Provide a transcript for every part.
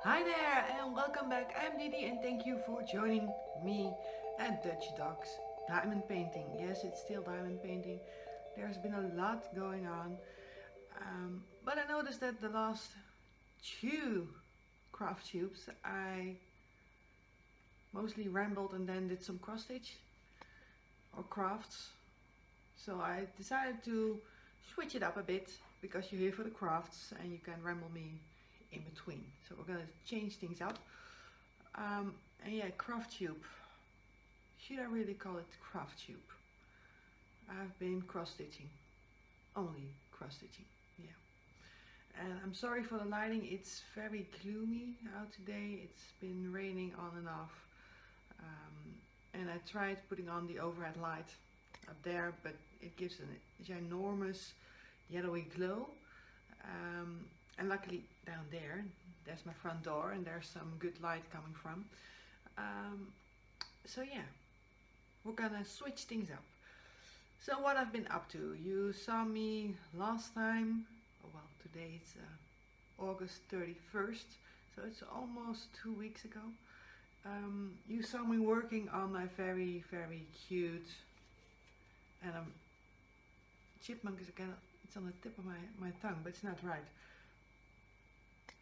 Hi there and welcome back. I'm DiDi and thank you for joining me at Dutch Dogs Diamond Painting. Yes, it's still diamond painting. There's been a lot going on. But I noticed that the last two craft tubes I mostly rambled and then did some cross stitch or crafts. So I decided to switch it up a bit because you're here for the crafts and you can ramble me in between. So we're gonna change things up. And yeah, craft tube. Should I really call it craft tube? I've been cross stitching, only cross stitching. Yeah. And I'm sorry for the lighting. It's very gloomy out today. It's been raining on and off. And I tried putting on the overhead light up there, but it gives a ginormous yellowy glow. And luckily down there, there's my front door and there's some good light coming from. So yeah, we're gonna switch things up. So what I've been up to, you saw me last time, oh well, today it's August 31st, so it's almost 2 weeks ago. You saw me working on my very cute, and chipmunk is again, it's on the tip of my tongue, but it's not right.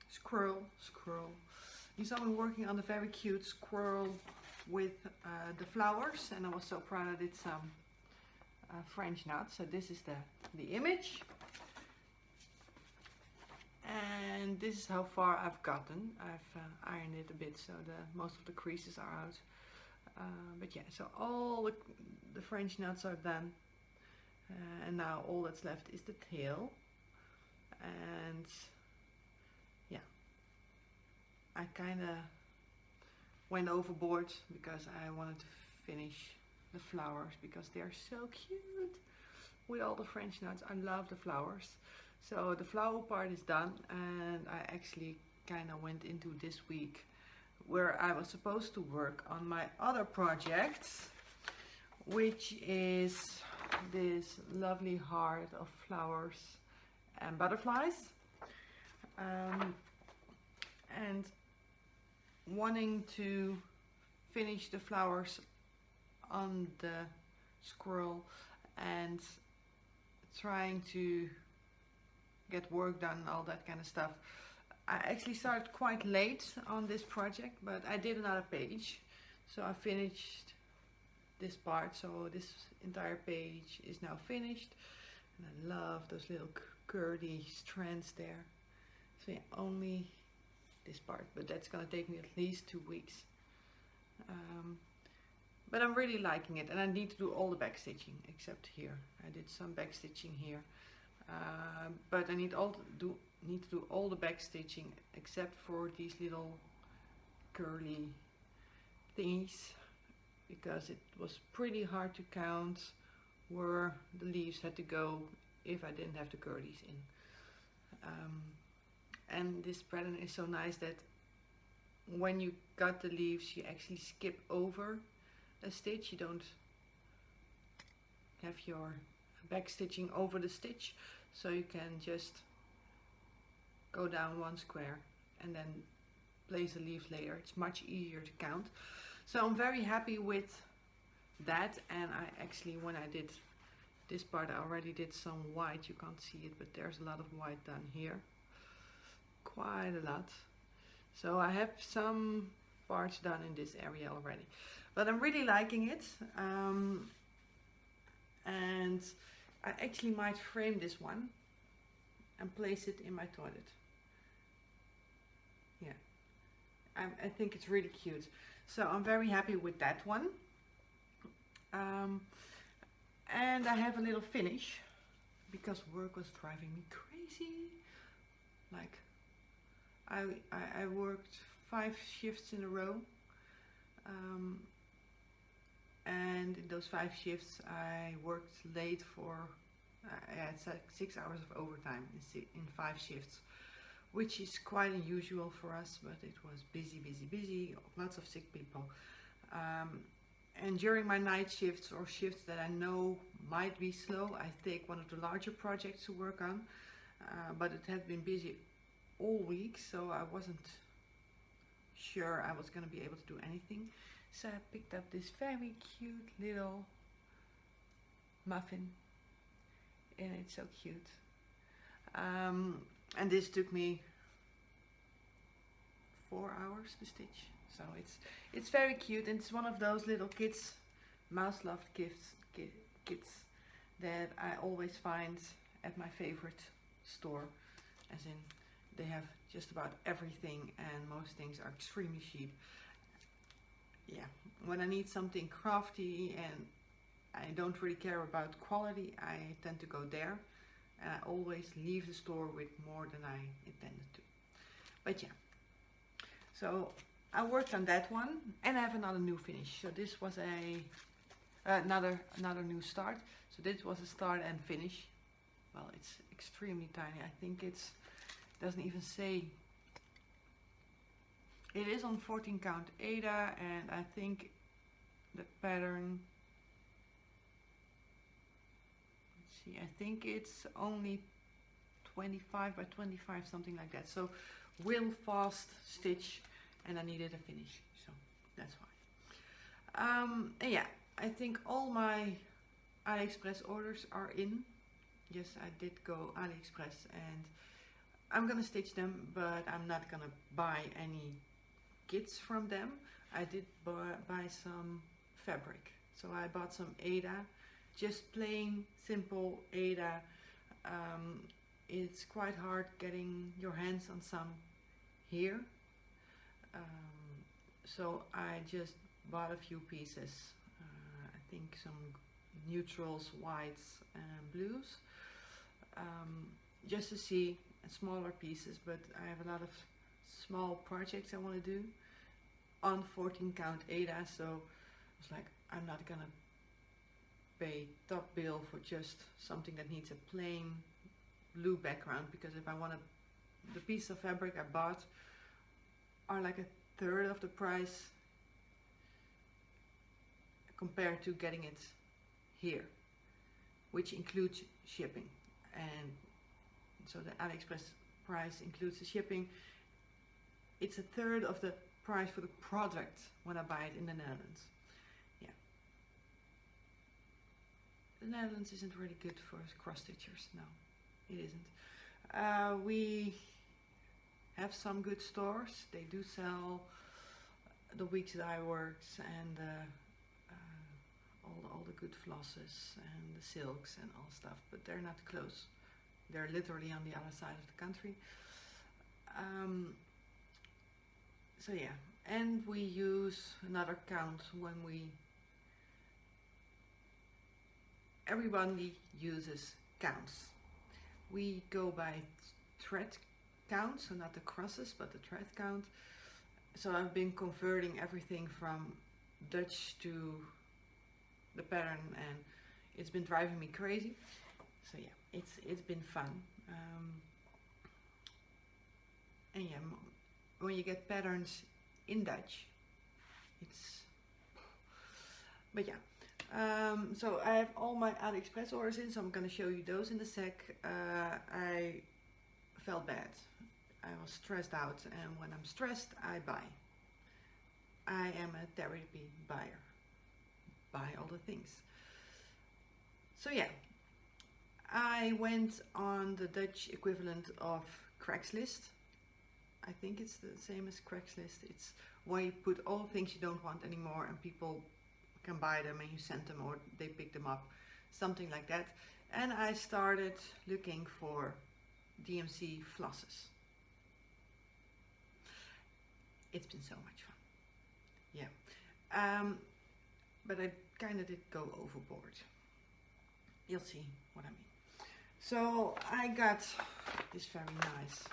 Squirrel. You saw me working on the very cute squirrel with the flowers, and I was so proud I did some French knots. So this is the image, and this is how far I've gotten. I've ironed it a bit so most of the creases are out. But yeah, so all the French knots are done, and now all that's left is the tail. And yeah, I kind of went overboard because I wanted to finish the flowers because they're so cute with all the French knots. I love the flowers. So the flower part is done, and I actually kind of went into this week where I was supposed to work on my other project, which is this lovely heart of flowers and butterflies. And wanting to finish the flowers on the squirrel and trying to get work done and all that kind of stuff. I actually started quite late on this project, but I did another page, so I finished this part. So this entire page is now finished, and I love those little curly strands there. So yeah, only this part, but that's gonna take me at least 2 weeks. But I'm really liking it, and I need to do all the back stitching except here. I did some back stitching here, but I need to do all the back stitching except for these little curly thingies, because it was pretty hard to count where the leaves had to go if I didn't have the curlies in. And this pattern is so nice that when you cut the leaves, you actually skip over a stitch. You don't have your back stitching over the stitch, so you can just go down one square and then place a leaf later. It's much easier to count. So I'm very happy with that. And I actually, when I did this part, I already did some white. You can't see it, but there's a lot of white done here, quite a lot. So I have some parts done in this area already, but I'm really liking it. And I actually might frame this one and place it in my toilet. Yeah, I think it's really cute. So I'm very happy with that one. And I have a little finish because work was driving me crazy. Like I worked 5 shifts in a row, and in those 5 shifts I worked late for I had 6 hours of overtime in 5 shifts, which is quite unusual for us, but it was busy, lots of sick people. And during my night shifts or shifts that I know might be slow, I take one of the larger projects to work on, but it had been busy all week, so I wasn't sure I was gonna be able to do anything. So I picked up this very cute little muffin, and it's so cute. And this took me 4 hours to stitch. So it's very cute, and it's one of those little kids, mouse loved kits that I always find at my favorite store, as in they have just about everything and most things are extremely cheap. Yeah, when I need something crafty and I don't really care about quality, I tend to go there, and I always leave the store with more than I intended to. But yeah, so I worked on that one, and I have another new finish. So this was another new start. So this was a start and finish. Well, it's extremely tiny. I think it's doesn't even say. It is on 14 count Ada, and I think the pattern, let's see, I think it's only 25 by 25, something like that. So real fast stitch, and I needed a finish, so that's why. And yeah, I think all my AliExpress orders are in. Yes, I did go AliExpress, and I'm gonna stitch them, but I'm not gonna buy any kits from them. I did buy some fabric, so I bought some Ada, just plain simple Ada. It's quite hard getting your hands on some here, so I just bought a few pieces. I think some neutrals, whites and blues, just to see, smaller pieces, but I have a lot of small projects I want to do on 14 count Ada, so I was like, I'm not gonna pay top bill for just something that needs a plain blue background, because if I want the piece of fabric I bought are like a third of the price compared to getting it here, which includes shipping. And so the AliExpress price includes the shipping. It's a third of the price for the product when I buy it in the Netherlands. Yeah, the Netherlands isn't really good for cross stitchers. No, it isn't. We have some good stores. They do sell the Weeks Dye Works and all the good flosses and the silks and all stuff, but they're not close. They're literally on the other side of the country. So yeah, and we use another count when everybody uses counts. We go by thread count, so not the crosses but the thread count. So I've been converting everything from Dutch to the pattern, and it's been driving me crazy. So yeah, it's been fun. And yeah, when you get patterns in Dutch, but yeah. So I have all my AliExpress orders in, so I'm gonna show you those in a sec. I felt bad. I was stressed out, and when I'm stressed, I buy. I am a therapy buyer. Buy all the things. So yeah, I went on the Dutch equivalent of Craigslist. I think it's the same as Craigslist. It's where you put all the things you don't want anymore and people can buy them and you send them or they pick them up, something like that. And I started looking for DMC flosses. It's been so much fun. Yeah. But I kind of did go overboard. You'll see what I mean. So I got this very nice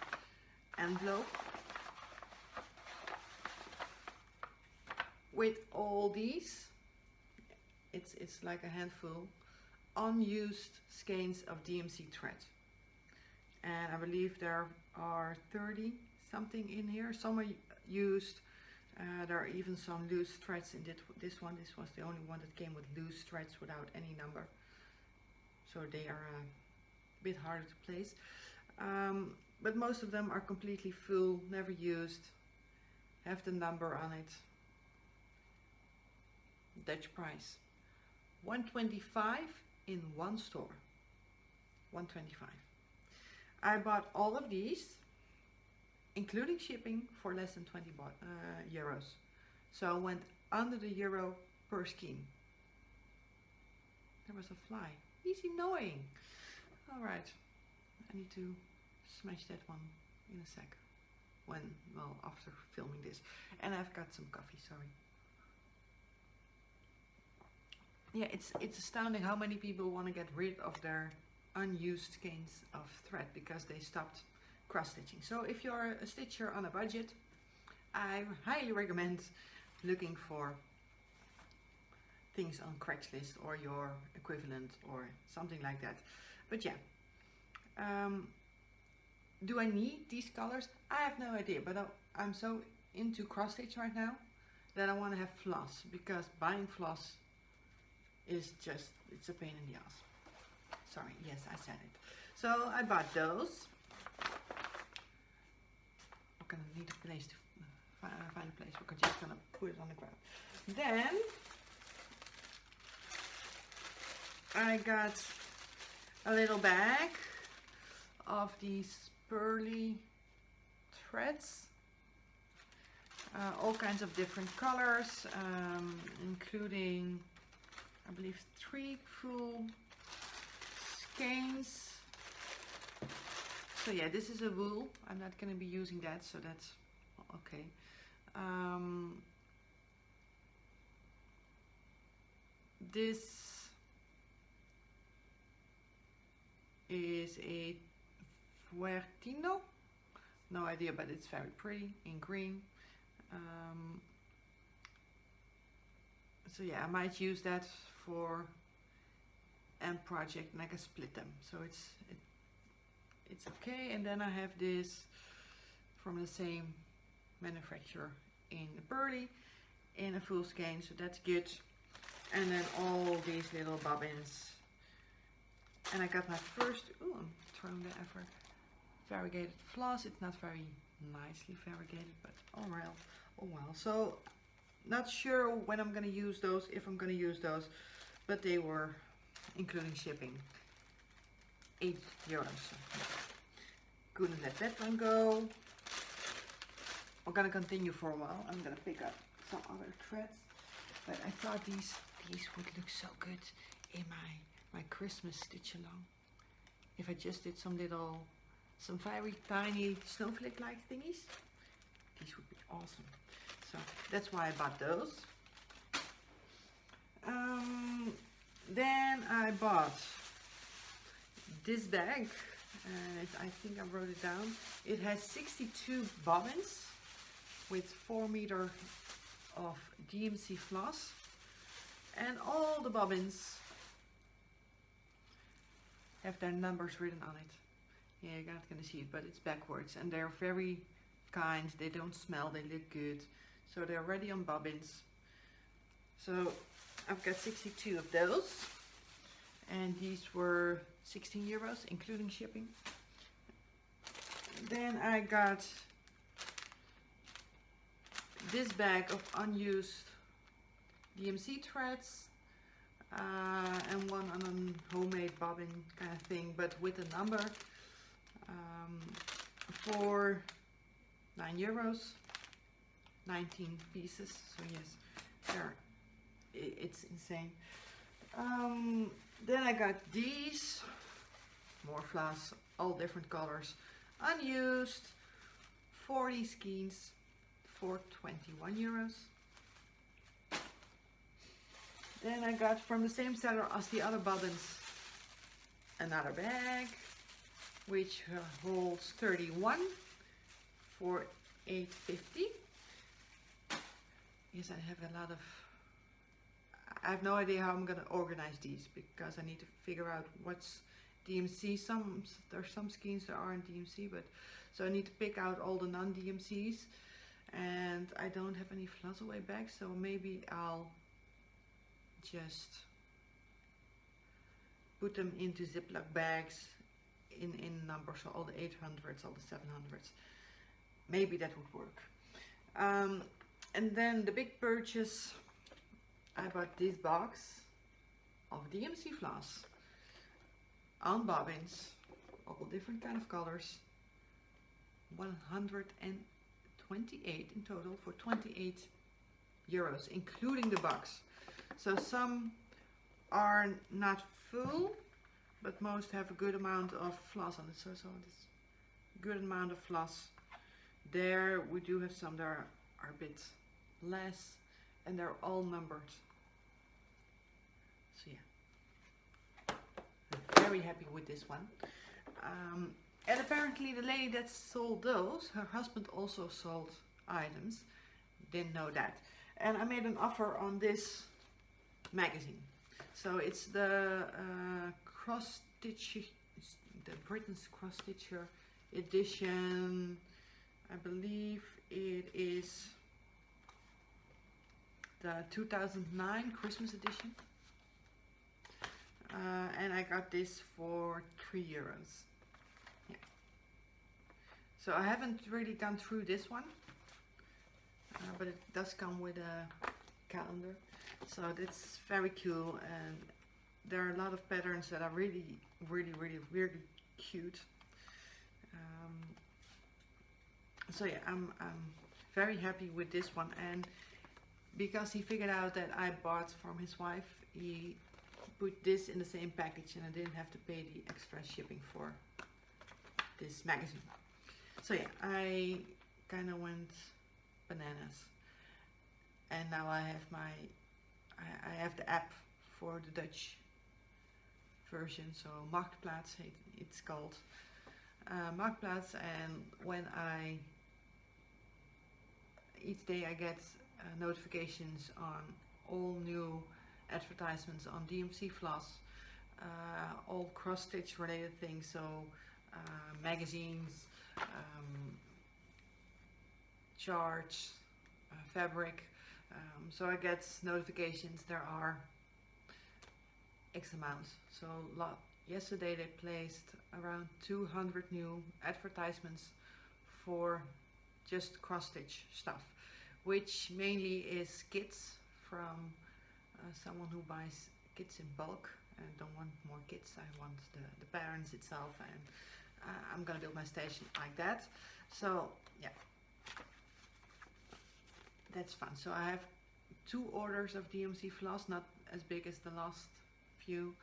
envelope with all these. It's like a handful unused skeins of DMC thread, and I believe there are 30 something in here. Some are used. There are even some loose threads in this one. This was the only one that came with loose threads without any number, so they are a bit harder to place. But most of them are completely full, never used. have the number on it. Dutch price. 125 in one store. 125. I bought all of these, including shipping, for less than 20 euros. So I went under the euro per skein. There was a fly. He's annoying. Alright, I need to smash that one in a sec. When, well, after filming this. And I've got some coffee, sorry. Yeah, it's astounding how many people want to get rid of their unused skeins of thread because they stopped cross stitching. So if you're a stitcher on a budget, I highly recommend looking for things on Craigslist or your equivalent or something like that. But yeah, do I need these colors? I have no idea, but I'm so into cross stitch right now that I want to have floss, because buying floss is just, it's a pain in the ass. Sorry, yes, I said it. So I bought those. I'm gonna need a place to find a place. We're just gonna put it on the ground. Then I got a little bag of these pearly threads, all kinds of different colors, including, I believe, 3 full skeins. So yeah, this is a wool. I'm not going to be using that, so that's okay. This is a Fuertino. No idea, but it's very pretty in green. So yeah, I might use that for end project, and I can split them. So it's okay. And then I have this from the same manufacturer in the pearly in a full skein, so that's good. And then all these little bobbins. And I got my first, ooh, I'm throwing the effort, variegated floss. It's not very nicely variegated, but oh well. So not sure when I'm gonna use those, if I'm gonna use those, but they were, including shipping, 8 euros. Couldn't let that one go. We're gonna continue for a while. I'm gonna pick up some other threads, but I thought these would look so good in my Christmas stitch along. If I just did some very tiny snowflake like thingies, these would be awesome. So that's why I bought those. Then I bought this bag, and I think I wrote it down. It has 62 bobbins with 4 meters of DMC floss, and all the bobbins have their numbers written on it. Yeah, you're not gonna see it, but it's backwards, and they're very kind. They don't smell, they look good. So they're ready on bobbins. So I've got 62 of those, and these were 16 euros, including shipping. Then I got this bag of unused DMC threads, and one on a homemade bobbin kind of thing, but with a number, for 9 euros, 19 pieces. So yes, it's insane. Then I got these, more floss, all different colors, unused, 40 skeins for 21 euros. Then I got from the same seller as the other bobbins another bag, which holds 31 for 8.50. Yes, I have a lot of, I have no idea how I'm gonna organize these, because I need to figure out what's DMC. There's some skeins that aren't DMC, but so I need to pick out all the non-DMCs, and I don't have any floss away bags, so maybe I'll just put them into Ziploc bags in numbers, so all the 800s, all the 700s. Maybe that would work. And then the big purchase, I bought this box of DMC floss on bobbins, all different kind of colors, 128 in total for 28 euros, including the box. So some are not full, but most have a good amount of floss on it. So this good amount of floss. There we do have some that are a bit less, and they're all numbered. So yeah, I'm very happy with this one. And apparently the lady that sold those, her husband also sold items. Didn't know that. And I made an offer on this magazine. So it's the the Britain's Cross Stitcher edition. I believe it is the 2009 Christmas edition. And I got this for 3 euros. Yeah. So I haven't really gone through this one, but it does come with a calendar. So that's very cool, and there are a lot of patterns that are really cute. So yeah, I'm very happy with this one, and because he figured out that I bought from his wife, he put this in the same package, and I didn't have to pay the extra shipping for this magazine. So yeah, I kind of went bananas, and now I have I have the app for the Dutch version, so Marktplaats it's called. Marktplaats, and when each day I get notifications on all new advertisements on DMC floss, all cross stitch related things, so magazines, charts, fabric. So I get notifications there are X amount. So yesterday they placed around 200 new advertisements for just cross stitch stuff, which mainly is kits from someone who buys kits in bulk and don't want more kits. I want the patterns itself, and I'm gonna build my station like that. So yeah, that's fun. So I have 2 orders of DMC floss, not as big as the last few,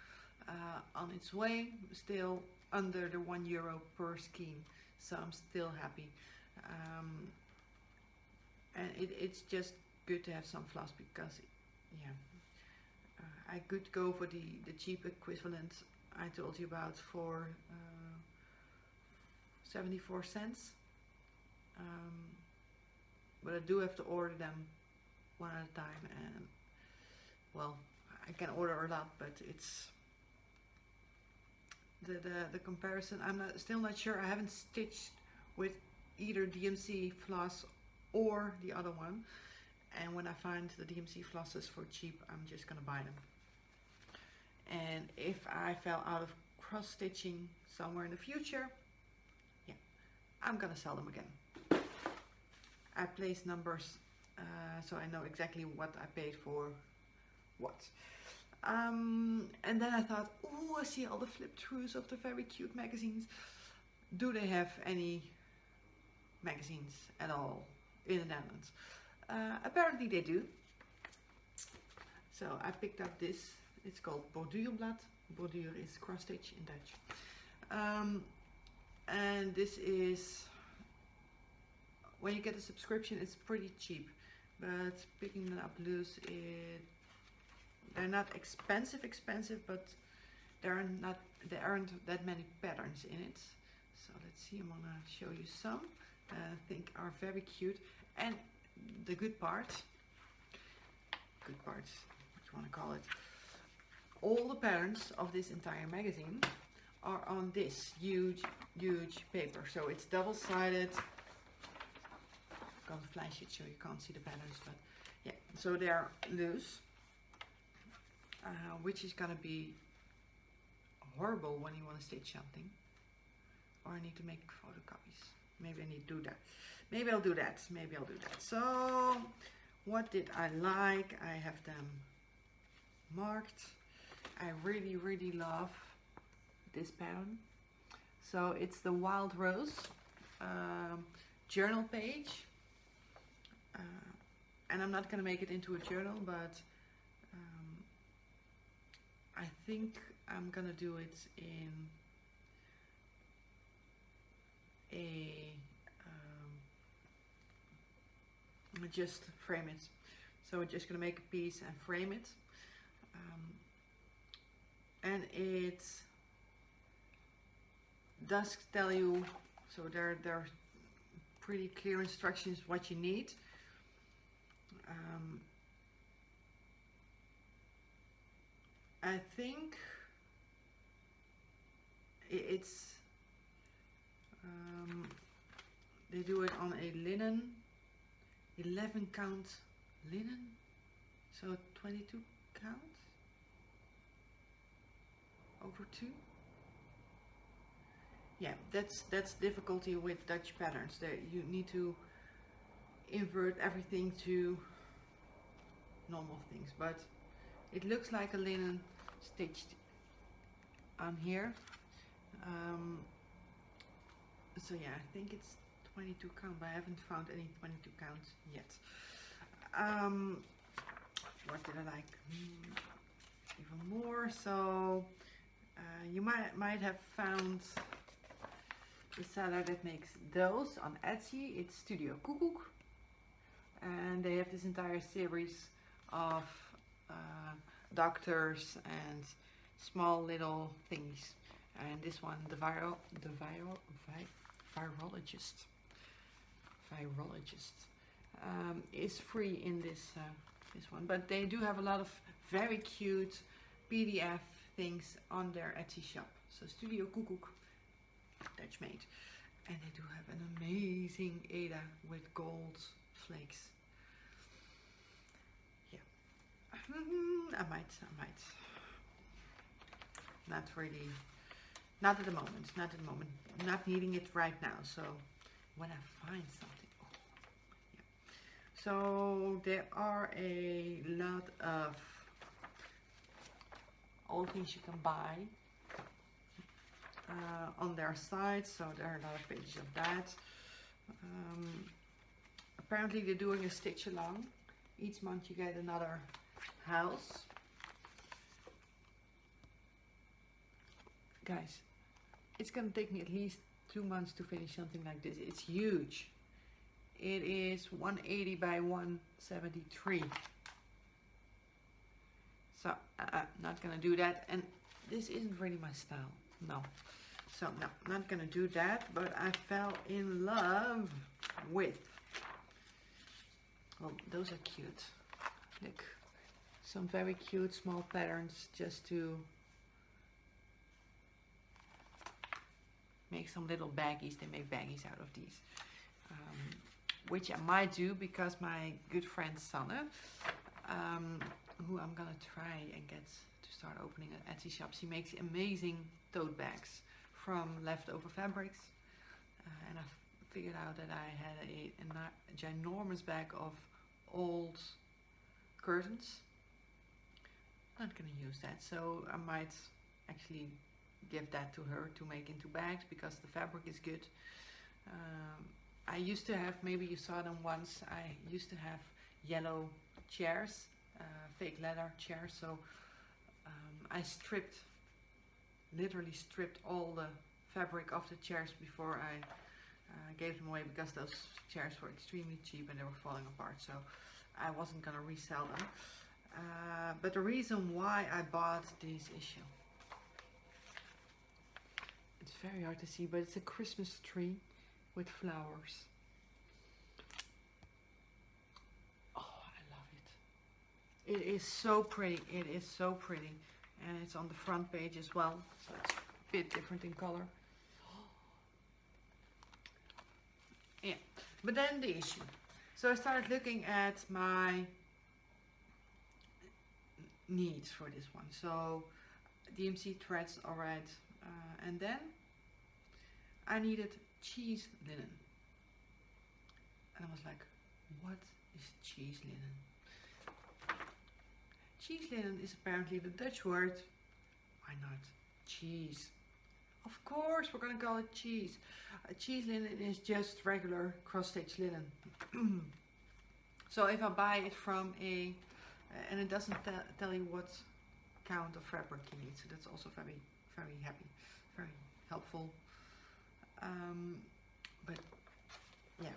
on its way, still under the €1 per skein, so I'm still happy. And it's just good to have some floss, because yeah, I could go for the cheap equivalent I told you about for 74 cents, but I do have to order them one at a time, and well, I can order a lot, but it's the comparison. I'm still not sure. I haven't stitched with either DMC floss or the other one, and when I find the DMC flosses for cheap, I'm just gonna buy them. And if I fell out of cross stitching somewhere in the future, yeah, I'm gonna sell them again. I place numbers so I know exactly what I paid for what. And then I thought, oh, I see all the flip throughs of the very cute magazines. Do they have any magazines at all in the Netherlands? Apparently they do. So I picked up this. It's called Borduurblad. Borduur is cross stitch in Dutch. And this is, when you get a subscription, it's pretty cheap, but picking them up loose, they're not expensive, but there aren't that many patterns in it. So let's see, I'm gonna show you some that I think are very cute. And the good parts, what you want to call it, all the patterns of this entire magazine are on this huge paper. So it's double-sided. I'm gonna flash it so you can't see the patterns, but yeah, so they're loose, which is gonna be horrible when you want to stitch something, or I need to make photocopies. Maybe I need to do that. Maybe I'll do that. Maybe I'll do that. So, what did I like? I have them marked. I really, really love this pattern. So it's the Wild Rose journal page. And I'm not going to make it into a journal, but I think I'm going to do it in a just frame it. So we're just going to make a piece and frame it. And it does tell you, so there are pretty clear instructions what you need. I think it's they do it on a linen 11 count linen, so 22 count over 2. Yeah, that's difficulty with Dutch patterns. That you need to invert everything to normal things, but it looks like a linen stitched on here. So yeah, I think it's 22 count, but I haven't found any 22 counts yet. What did I like? Even more. So you might have found the seller that makes those on Etsy. It's Studio Koekoek, and they have this entire series of doctors and small little things. And this one, the virologist is free in this one. But they do have a lot of very cute PDF things on their Etsy shop. So Studio Koekoek, Dutch made, and they do have an amazing Ada with gold flakes. Yeah, I might. Not really. Not at the moment. Not at the moment. I'm not needing it right now. So when I find something. Oh, yeah. So there are a lot of old things you can buy on their site. So there are a lot of pages of that. Apparently they're doing a stitch along. Each month you get another house. Guys, it's gonna take me at least 2 months to finish something like this. It's huge. It is 180 by 173. So not gonna do that, and this isn't really my style. No. So no, not gonna do that, but I fell in love with, well, those are cute. Look, some very cute small patterns just to make some little baggies. They make baggies out of these, which I might do because my good friend Sanne, who I'm gonna try and get to start opening an Etsy shop, she makes amazing tote bags from leftover fabrics, and I figured out that I had a ginormous bag of old curtains. I'm not gonna use that, so I might actually give that to her to make into bags because the fabric is good. I used to have, maybe you saw them once, I used to have yellow chairs, fake leather chairs, so I literally stripped all the fabric off the chairs before I gave them away, because those chairs were extremely cheap and they were falling apart, so I wasn't gonna resell them. But the reason why I bought this issue, it's very hard to see, but it's a Christmas tree with flowers. Oh, I love it. It is so pretty. It is so pretty. And it's on the front page as well, so it's a bit different in color. Yeah, but then the issue. So I started looking at my needs for this one. So DMC threads, alright. And then I needed cheese linen. And I was like, what is cheese linen? Cheese linen is apparently the Dutch word. Why not cheese? Of course we're gonna call it cheese. Cheese linen is just regular cross-stitch linen. So if I buy it from a, and it doesn't tell you what count of fabric you need, so that's also very, very helpful. But yeah,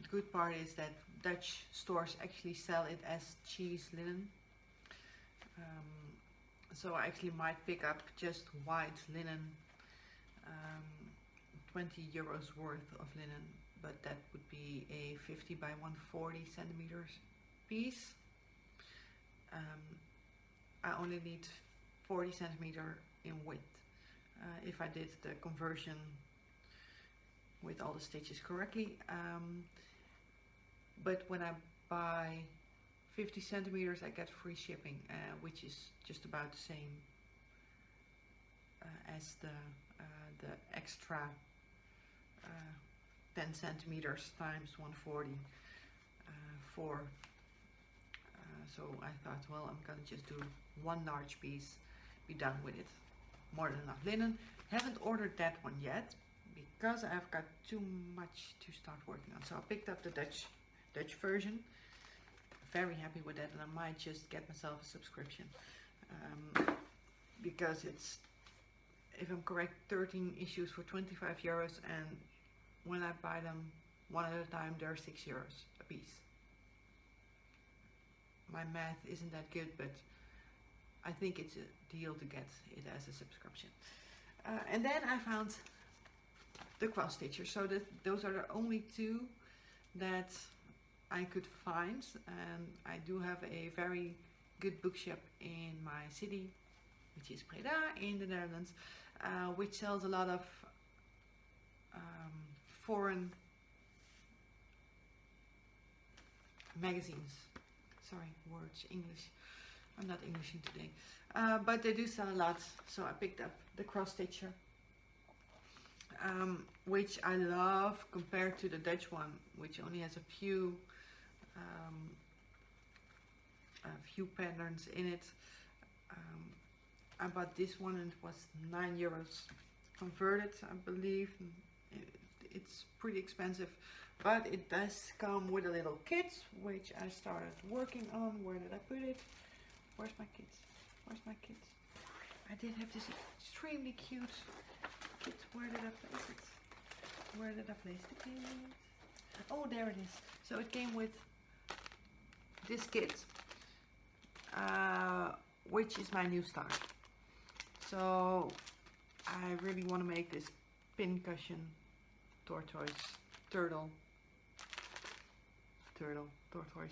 the good part is that Dutch stores actually sell it as cheese linen. So I actually might pick up just white linen, 20 euros worth of linen, but that would be a 50 by 140 centimeters piece. I only need 40 centimeter in width if I did the conversion with all the stitches correctly. But when I buy 50 centimeters, I get free shipping, which is just about the same as the extra 10 centimeters times 140 for. So I thought, well, I'm gonna just do one large piece, be done with it. More than enough linen. Haven't ordered that one yet because I've got too much to start working on. So I picked up the Dutch version. Very happy with that, and I might just get myself a subscription because it's, if I'm correct, 13 issues for 25 euros, and when I buy them one at a time, they're 6 euros a piece. My math isn't that good, but I think it's a deal to get it as a subscription. And then I found the cross stitcher. So those are the only two that I could find, and I do have a very good bookshop in my city, which is Breda in the Netherlands, which sells a lot of foreign magazines. Sorry, words, English. I'm not Englishing today. But they do sell a lot, so I picked up the cross stitcher, which I love compared to the Dutch one, which only has a few patterns in it. I bought this one and it was 9 euros converted, I believe. It's pretty expensive, but it does come with a little kit, which I started working on. Where did I put it? Where's my kit? Where's my kit? I did have this extremely cute kit. Where did I place it? Where did I place the kit? Oh, there it is. So it came with this kit, which is my new start. So I really want to make this pincushion tortoise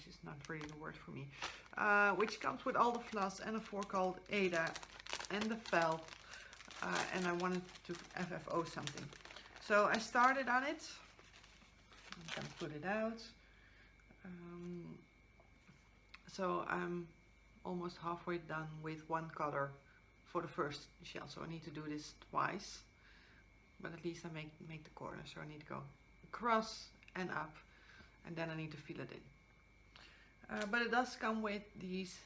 is not really the word for me, which comes with all the floss and a fork called Ada and the felt, and I wanted to FFO something. So I started on it. I'm gonna put it out. So I'm almost halfway done with one color for the first shell, so I need to do this twice, but at least I make the corner. So I need to go across and up, and then I need to fill it in. But it does come with these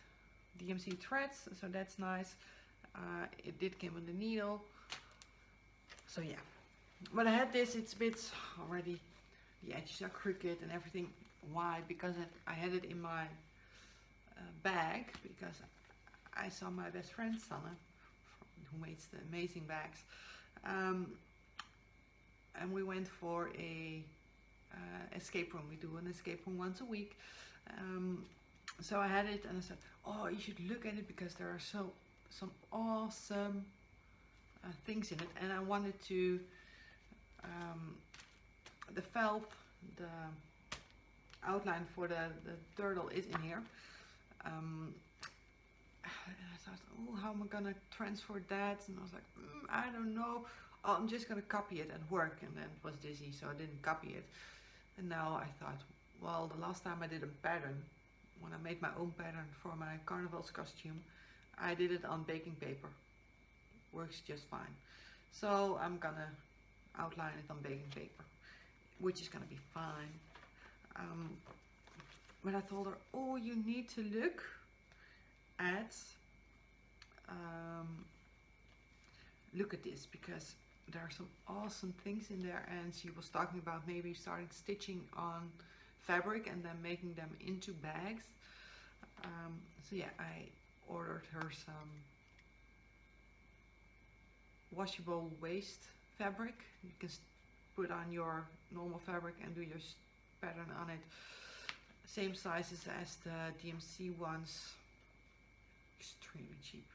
DMC threads, so that's nice. It did come with the needle, so yeah. But I had this, it's a bit already, the edges are crooked and everything. Why? Because I had it in my bag, because I saw my best friend Sanne, who makes the amazing bags, and we went for a escape room. We do an escape room once a week. So I had it and I said, oh, you should look at it because there are some awesome things in it, and I wanted to the felt, the outline for the turtle is in here. And I thought, oh, how am I gonna transfer that? And I was like, I don't know. Oh, I'm just gonna copy it at work, and then it was dizzy, so I didn't copy it. And now I thought, well, the last time I did a pattern, when I made my own pattern for my carnival's costume, I did it on baking paper. Works just fine. So I'm gonna outline it on baking paper, which is gonna be fine. But I told her, oh, you need to look at this, because there are some awesome things in there. And she was talking about maybe starting stitching on fabric and then making them into bags. So yeah, I ordered her some washable waste fabric. You can put on your normal fabric and do your pattern on it. Same sizes as the DMC ones. Extremely cheap,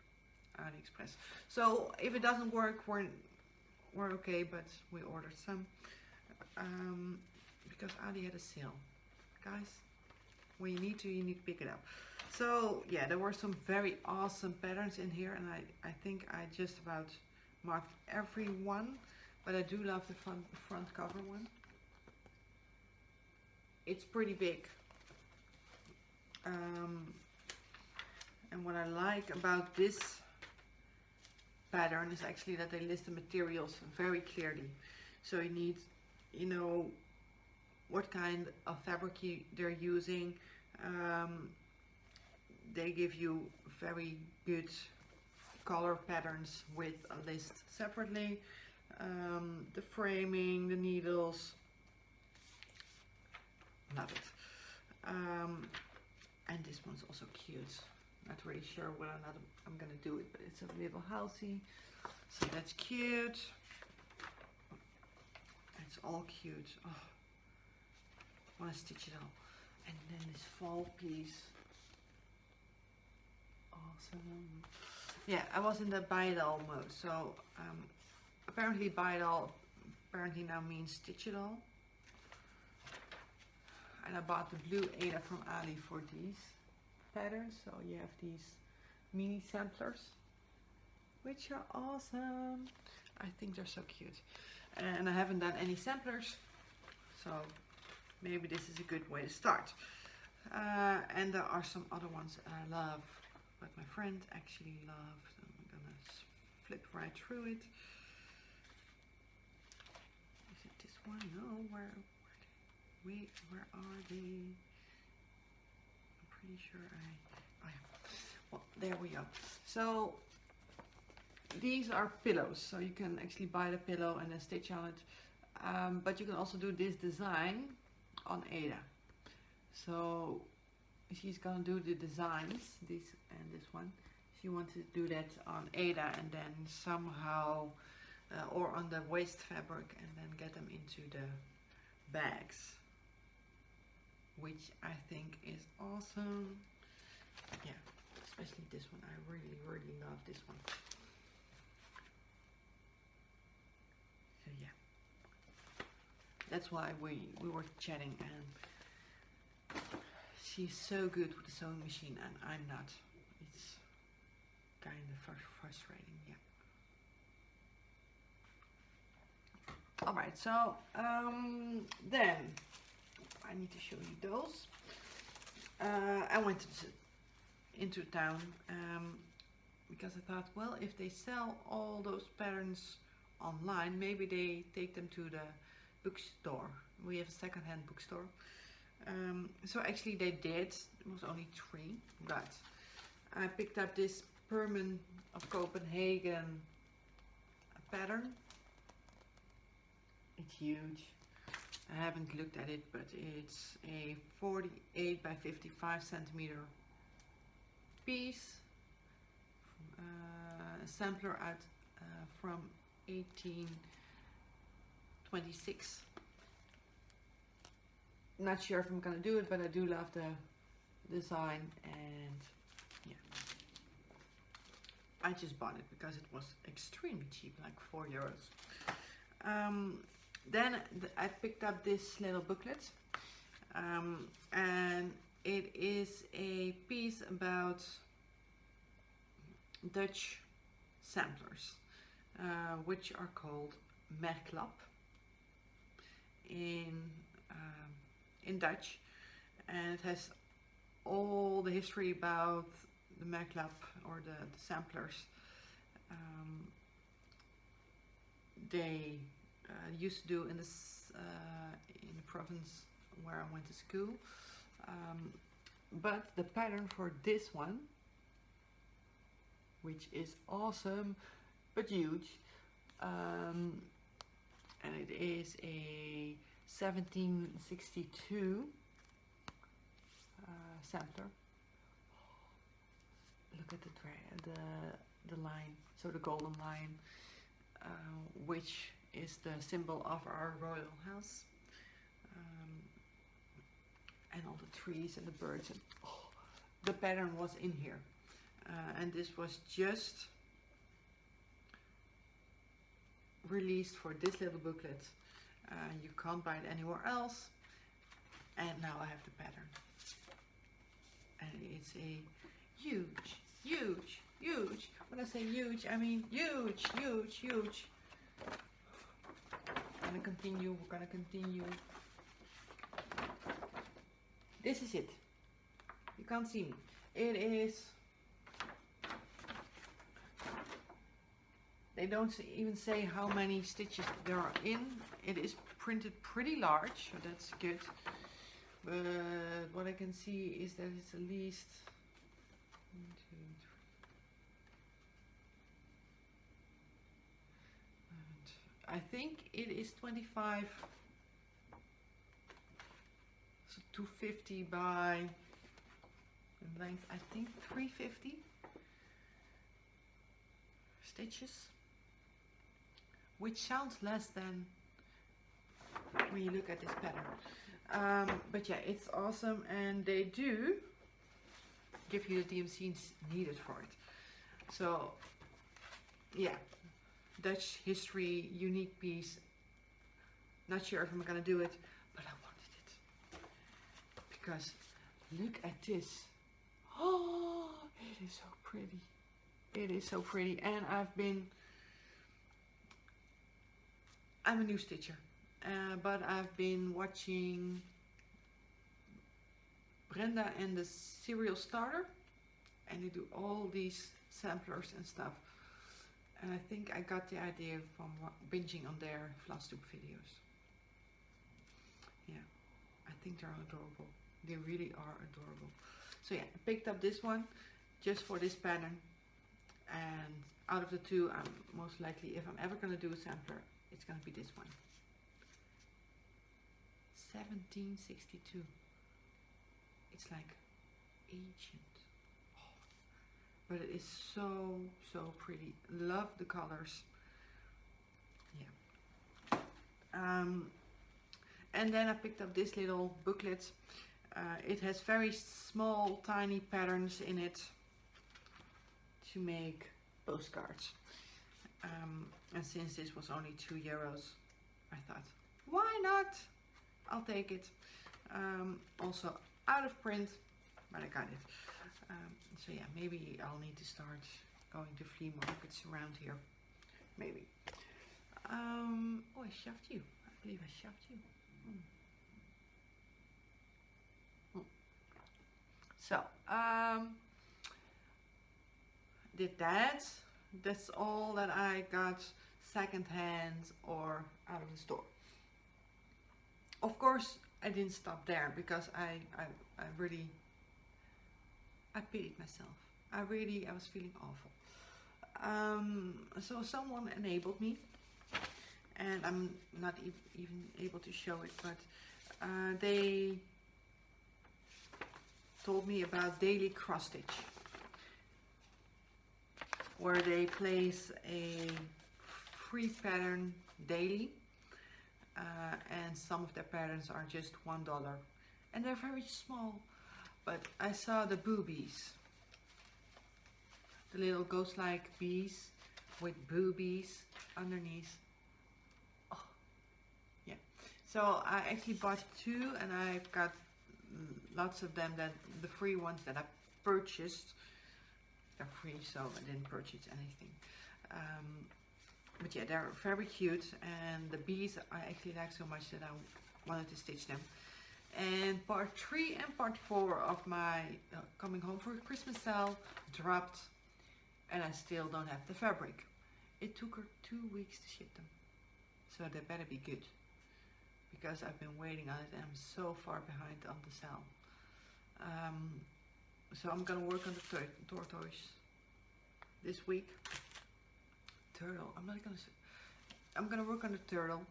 AliExpress. So if it doesn't work, we're okay, but we ordered some because Ali had a sale. Guys, when you need to pick it up. So yeah, there were some very awesome patterns in here, and I think I just about marked every one, but I do love the front cover one. It's pretty big. And what I like about this pattern is actually that they list the materials very clearly. So you need, you know, what kind of fabric they're using. They give you very good color patterns with a list separately. The framing, the needles, love it. And this one's also cute. Not really sure whether or not I'm gonna do it, but it's a little housey, so that's cute. It's all cute. Oh, I want to stitch it all. And then this fall piece, awesome. Yeah, I was in the buy it all mode. So apparently buy it all apparently now means stitch it all. And I bought the blue Ada from Ali for these patterns. So you have these mini samplers, which are awesome. I think they're so cute. And I haven't done any samplers, so maybe this is a good way to start. And there are some other ones that I love, but my friend actually loved. I'm gonna flip right through it. Is it this one? No, where are they? I'm pretty sure oh yeah. Well, there we go. So these are pillows, so you can actually buy the pillow and then stitch on it. But you can also do this design on Ada. So she's gonna do the designs, this and this one. She wants to do that on Ada and then somehow, or on the waste fabric, and then get them into the bags, which I think is awesome. Yeah, especially this one. I really love this one. So yeah, that's why we were chatting, and she's so good with the sewing machine and I'm not. It's kind of frustrating, yeah. Alright, so then I need to show you those. I went into town because I thought, well, if they sell all those patterns online, maybe they take them to the bookstore. We have a second-hand bookstore. So actually they did. It was only 3, but I picked up this Perman of Copenhagen pattern. It's huge. I haven't looked at it, but it's a 48 by 55 centimeter piece. A sampler out from 1826. Not sure if I'm gonna do it, but I do love the design, and yeah, I just bought it because it was extremely cheap, like €4. Then I picked up this little booklet, and it is a piece about Dutch samplers, which are called merklap in Dutch, and it has all the history about the merklap, or the samplers. They used to do in the province where I went to school. But the pattern for this one, which is awesome but huge, and it is a 1762 sampler. Look at the line, so the golden line, which is the symbol of our royal house, and all the trees and the birds, and the pattern was in here, and this was just released for this little booklet. You can't buy it anywhere else, and now I have the pattern, and it's a huge. When I say huge, I mean huge. We're gonna continue. This is it. You can't see me. It is. They don't even say how many stitches there are in. It is printed pretty large, so that's good. But what I can see is that it's at least 1, 2, 3. And I think it is 25, so 250 by in length. I think 350 stitches, which sounds less than when you look at this pattern. But yeah, it's awesome, and they do give you the DMCs needed for it. So yeah, Dutch history, unique piece. Not sure if I'm gonna do it, but I wanted it because look at this. Oh, it is so pretty. It is so pretty, and I'm a new stitcher, but I've been watching Brenda and the Serial Starter, and they do all these samplers and stuff, and I think I got the idea from binging on their FlossTube videos. Yeah, I think they're adorable. They really are adorable. So yeah, I picked up this one just for this pattern, and out of the two, I'm most likely, if I'm ever going to do a sampler, it's going to be this one. 1762. It's like ancient. Oh, but it is so pretty. Love the colors. Yeah. And then I picked up this little booklet. It has very small, tiny patterns in it to make postcards. And since this was only €2, I thought, why not? I'll take it. Also out of print, but I got it. So yeah, maybe I'll need to start going to flea markets around here. Maybe. Oh, I shoved you. I believe I shoved you. So, did that. That's all that I got second hand or out of the store. Of course, I didn't stop there because I pitied myself. I was feeling awful. So someone enabled me, and I'm not even able to show it, but they told me about daily cross stitch, where they place a free pattern daily, and some of their patterns are just $1, and they're very small. But I saw the boobies, the little ghost-like bees with boobies underneath. Oh, yeah. So I actually bought 2, and I've got lots of them. That the free ones that I purchased, they're free, so I didn't purchase anything. But yeah, they're very cute, and the bees I actually like so much that I wanted to stitch them. And part 3 and part 4 of my coming home for Christmas sale dropped, and I still don't have the fabric. It took her 2 weeks to ship them. so they better be good, because I've been waiting on it and I'm so far behind on the cell. So I'm gonna work on the tortoise this week. Turtle, I'm gonna work on the turtle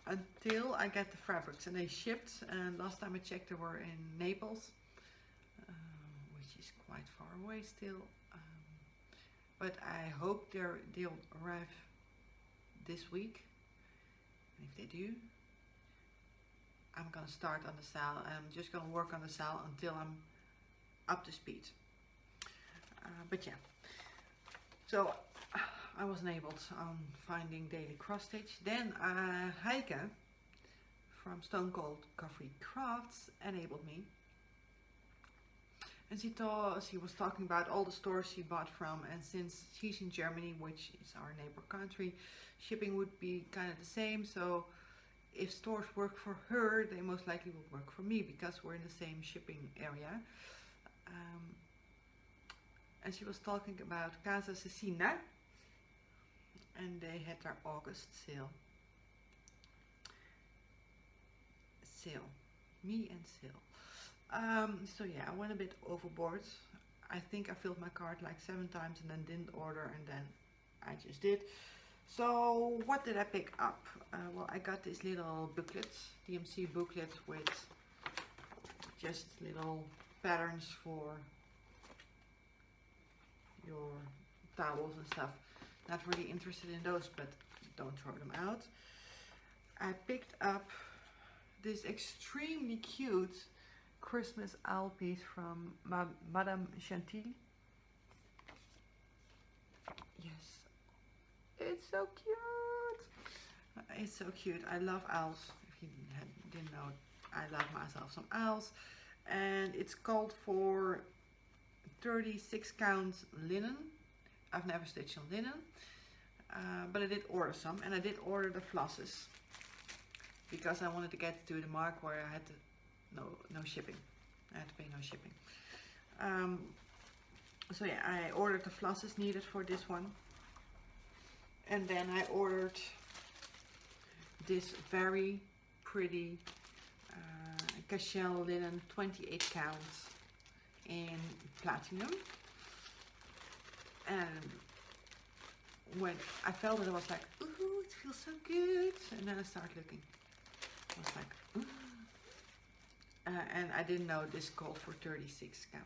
until I get the fabrics, and they shipped, and last time I checked they were in Naples, which is quite far away still, but I hope they'll arrive this week, and if they do, I'm gonna start on the sail. I'm just gonna work on the sail until I'm up to speed. But yeah, so I was enabled on finding daily cross stitch. Then Heike from Stone Cold Coffee Crafts enabled me, and she was talking about all the stores she bought from, and since she's in Germany, which is our neighbor country, shipping would be kind of the same. So if stores work for her, they most likely will work for me, because we're in the same shipping area. And she was talking about Casa Cecina, and they had their August sale. Me and sale. So yeah, I went a bit overboard. I think I filled my cart like 7 times and then didn't order, and then I just did. So what did I pick up? Well, I got this little booklet, DMC booklet, with just little patterns for your towels and stuff. Not really interested in those, but don't throw them out. I picked up this extremely cute Christmas owl piece from Madame Chantilly. Yes, it's so cute. It's so cute. I love owls. If you didn't know, I love myself some owls. And it's called for 36 count linen. I've never stitched on linen, but I did order some, and I did order the flosses because I wanted to get to the mark where I had to no shipping. I had to pay no shipping. So yeah, I ordered the flosses needed for this one, and then I ordered this very pretty cashel linen 28 count in platinum. And when I felt it, I was like, ooh, it feels so good. And then I started looking. I was like, ooh. And I didn't know this called for 36 count.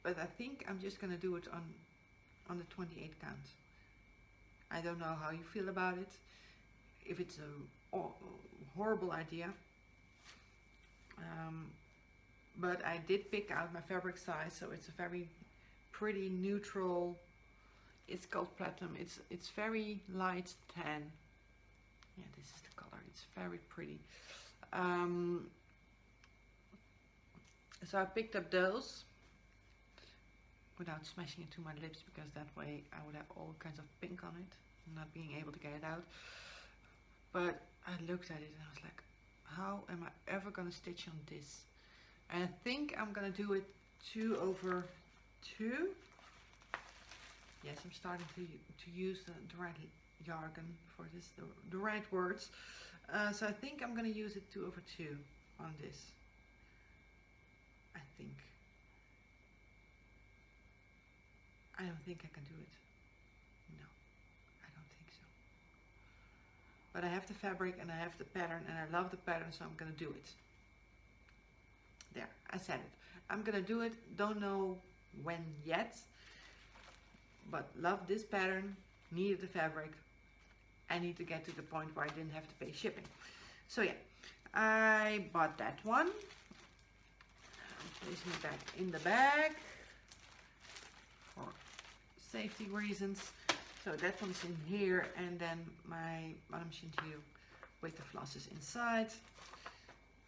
But I think I'm just gonna do it on the 28 count. I don't know how you feel about it. If it's a horrible idea. But I did pick out my fabric size, so it's a very pretty neutral. It's called platinum. It's very light tan. Yeah, this is the color. It's very pretty. So I picked up those without smashing it to my lips, because that way I would have all kinds of pink on it, not being able to get it out. But I looked at it and I was like, how am I ever gonna stitch on this? And I think I'm gonna do it 2/2. Yes, I'm starting to use the right jargon for this, the right words. So I think I'm gonna use it 2/2 on this. I think. I don't think I can do it. No, I don't think so. But I have the fabric and I have the pattern, and I love the pattern, so I'm gonna do it. There, I said it. I'm gonna do it. Don't know when yet, but love this pattern, needed the fabric. I need to get to the point where I didn't have to pay shipping. So yeah, I bought that one. I'm placing it back in the bag for safety reasons. So that one's in here, and then my Madame Chantilly with the flosses inside.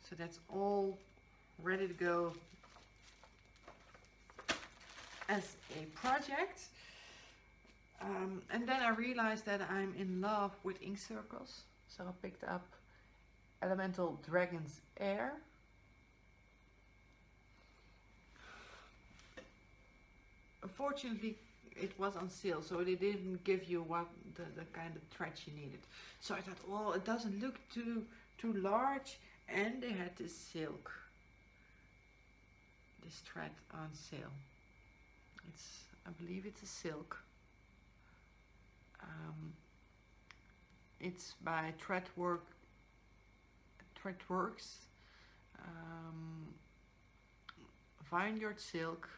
So that's all ready to go as a project. And then I realized that I'm in love with ink circles. So I picked up Elemental Dragon's Air. Unfortunately, it was on sale, so they didn't give you what the kind of thread you needed. So I thought, well, it doesn't look too large, and they had this silk, this thread on sale. It's, I believe it's a silk. It's by Threadworks. Vineyard silk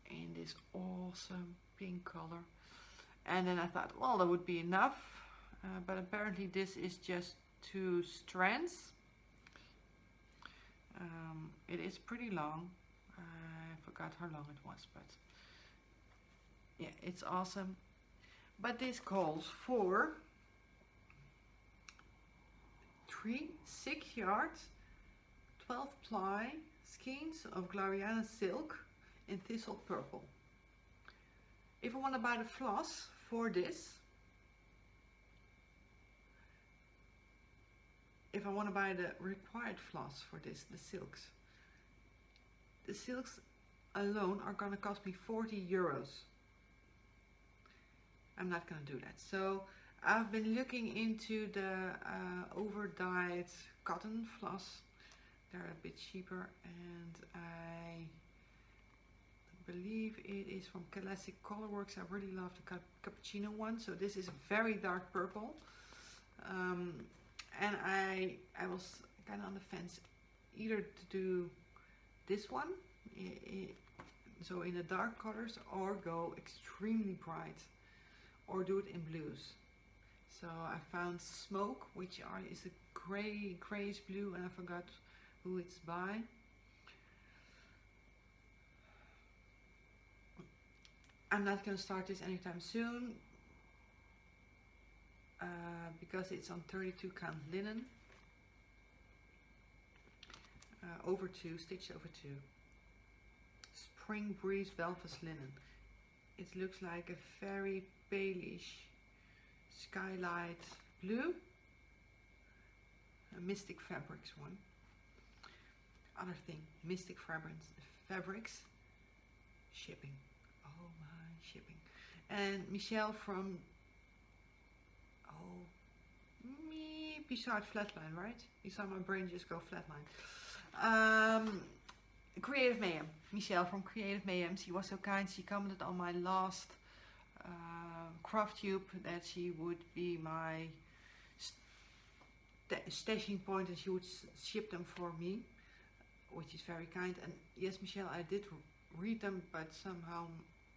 in this awesome pink color. And then I thought, well, that would be enough, but apparently this is just 2 strands. It is pretty long. I forgot how long it was, but yeah, it's awesome. But this calls for 6 yards, 12 ply skeins of Gloriana silk in thistle purple. If I want to buy the floss for this, if I want to buy the required floss for this, the silks alone are gonna cost me 40 euros. I'm not gonna do that. So I've been looking into the over-dyed cotton floss. They're a bit cheaper, and I believe it is from Classic Colorworks. I really love the cappuccino one. So this is a very dark purple, and I was kind of on the fence either to do this one, so in the dark colors, or go extremely bright, or do it in blues. So I found Smoke, which is a grayish blue, and I forgot who it's by. I'm not going to start this anytime soon, because it's on 32 count linen, over 2, stitched over 2. Spring Breeze Velvet linen. It looks like a very palish skylight blue. A Mystic Fabrics one. Other thing, Mystic Fabrics shipping. Oh my, shipping. And Michelle from beside Flatline, right? You saw my brain just go flatline. Creative Mayhem. Michelle from Creative Mayhem. She was so kind. She commented on my last Crafttube that she would be my stashing point, and she would ship them for me, which is very kind. And yes, Michelle, I did read them, but somehow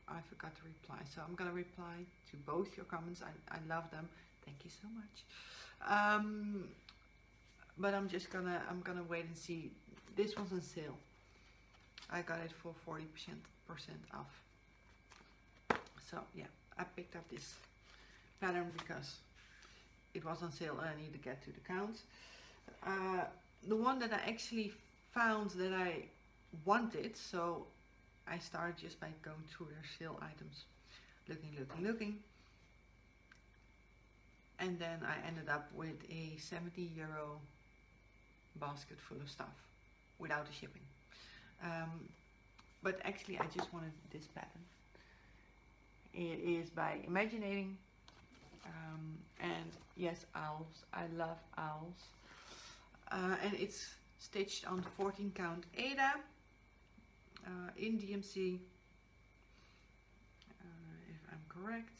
I forgot to reply. So I'm gonna reply to both your comments. I love them. Thank you so much. But I'm gonna wait and see. This one's on sale. I got it for 40% off. So yeah, I picked up this pattern because it was on sale and I need to get to the count. The one that I actually found that I wanted, so I started just by going through their sale items, looking, and then I ended up with a 70 euro basket full of stuff without the shipping. But actually I just wanted this pattern. It is by Imaginating, and yes, owls. I love owls. And it's stitched on 14 count Aida in DMC, if I'm correct.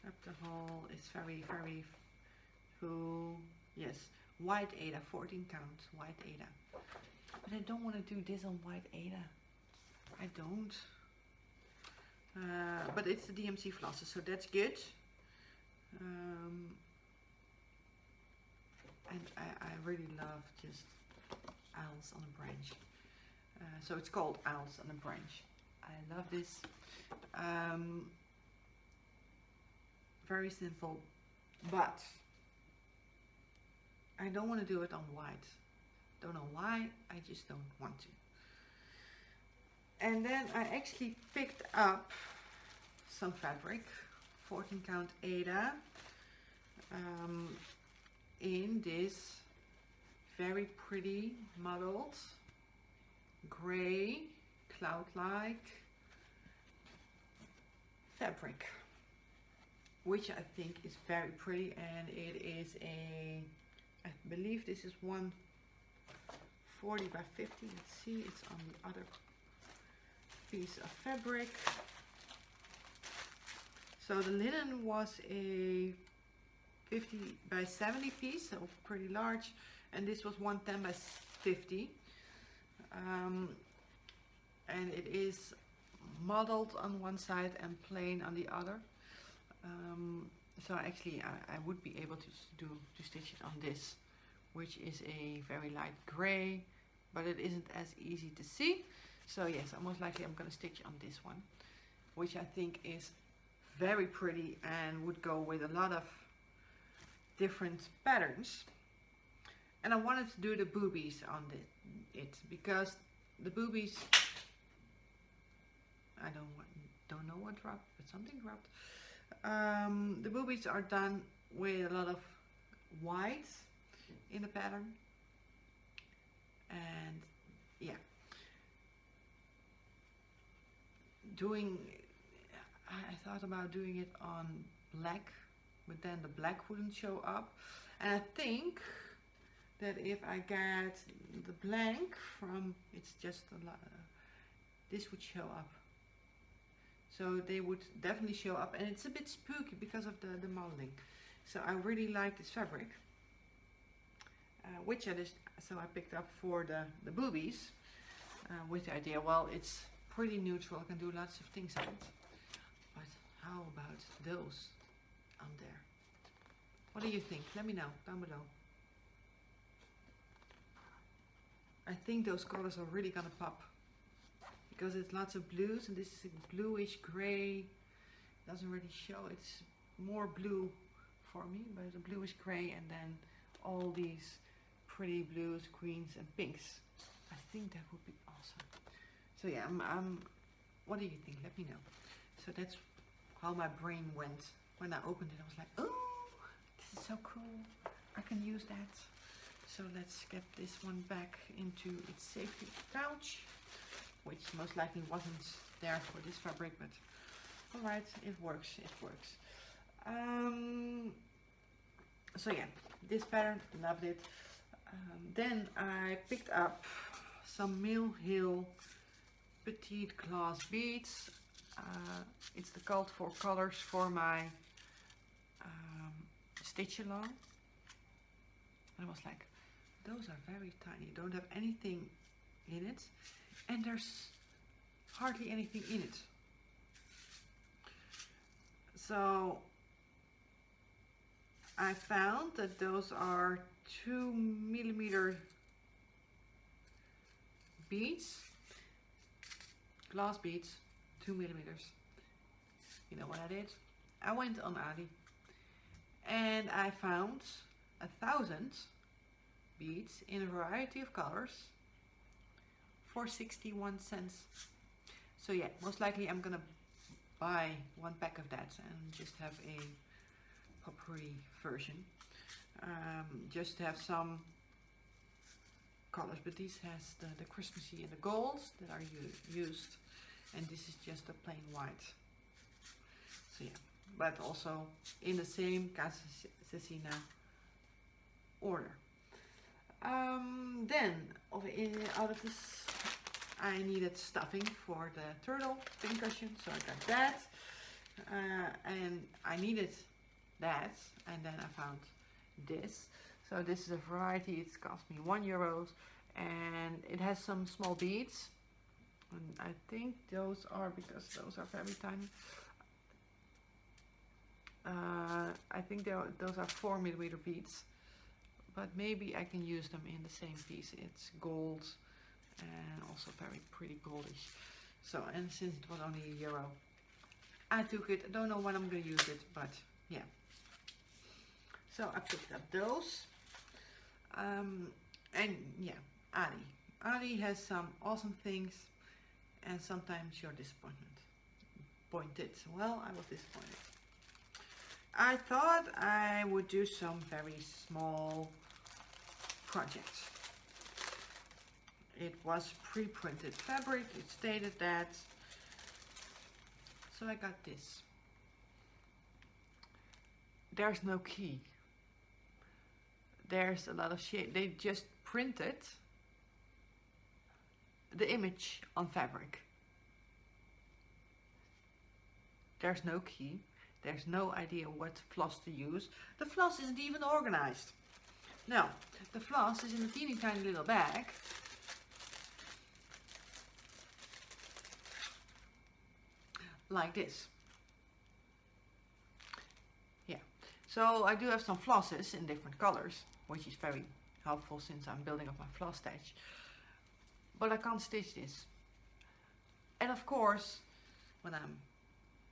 Up the hole, it's very full. Yes, white Aida, 14 count white Aida. But I don't want to do this on white Aida. I don't. But it's the DMC flosses, so that's good. And I really love just owls on a branch. So it's called Owls on a Branch. I love this. Very simple, but I don't want to do it on white. Don't know why, I just don't want to. And then I actually picked up some fabric, 14 count Aida, in this very pretty mottled gray cloud-like fabric, which I think is very pretty, and it is a, I believe this is 140 by 50. Let's see, it's on the other piece of fabric. So the linen was a 50 by 70 piece, so pretty large, and this was 110 by 50. And it is modeled on one side and plain on the other. So actually I would be able to stitch it on this, which is a very light gray, but it isn't as easy to see. So yes, most likely I'm going to stitch on this one, which I think is very pretty and would go with a lot of different patterns. And I wanted to do the boobies on it because the boobies, I don't know what dropped, but something dropped. The boobies are done with a lot of white in the pattern, and yeah, I thought about doing it on black, but then the black wouldn't show up, and I think that if I get the blank from, it's just this would show up. So they would definitely show up, and it's a bit spooky because of the modeling. So I really like this fabric, which so I picked up for the boobies with the idea, well, it's pretty neutral, I can do lots of things on it. But how about those on there? What do you think? Let me know down below. I think those colors are really gonna pop, because it's lots of blues, and this is a bluish gray. Doesn't really show, it's more blue for me, but it's a bluish gray, and then all these pretty blues, greens and pinks. I think that would be awesome. So yeah, what do you think? Let me know. So that's how my brain went when I opened it. I was like, oh, this is so cool, I can use that. So let's get this one back into its safety pouch, which most likely wasn't there for this fabric, but alright, it works, it works. So yeah, this pattern, loved it. Then I picked up some Mill Hill petite glass beads. It's the called for colors for my stitch along. And I was like, those are very tiny, don't have anything in it, and there's hardly anything in it. So I found that those are 2mm beads, glass beads, 2mm. You know what I did? I went on Ali and I found 1,000 beads in a variety of colors for 61 cents. So yeah, most likely I'm gonna buy one pack of that and just have a potpourri version, just to have some colors. But this has the Christmassy and the golds that are used, and this is just a plain white. So yeah, but also in the same Casa Cecina order. Then out of this I needed stuffing for the turtle pincushion, so I got that, and I needed that, and then I found this. So this is a variety, it's cost me €1, and it has some small beads, and I think those are, because those are very tiny, I think those are 4mm beads, but maybe I can use them in the same piece. It's gold and also very pretty goldish. So, and since it was only €1, I took it. I don't know when I'm going to use it, but yeah. So I picked up those. And yeah, Ali has some awesome things, and sometimes you're disappointed. Well, I was disappointed. I thought I would do some very small projects. it was pre-printed fabric, it stated that. So I got this. There's no key. There's a lot of shit. They just printed the image on fabric. There's no key. There's no idea what floss to use. The floss isn't even organized. No, the floss is in a teeny tiny little bag. Like this. Yeah, so I do have some flosses in different colors, which is very helpful since I'm building up my floss stash. But I can't stitch this. And of course, when I'm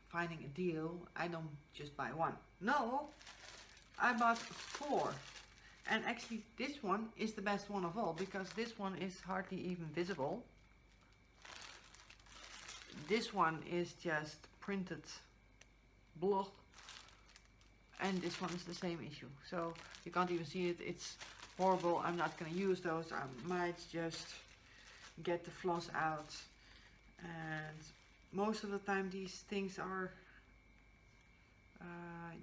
finding a deal, I don't just buy one. No, I bought 4. And actually this one is the best one of all, because this one is hardly even visible. This one is just printed block, and this one is the same issue, so you can't even see it. It's horrible. I'm not going to use those. I might just get the floss out, and most of the time these things are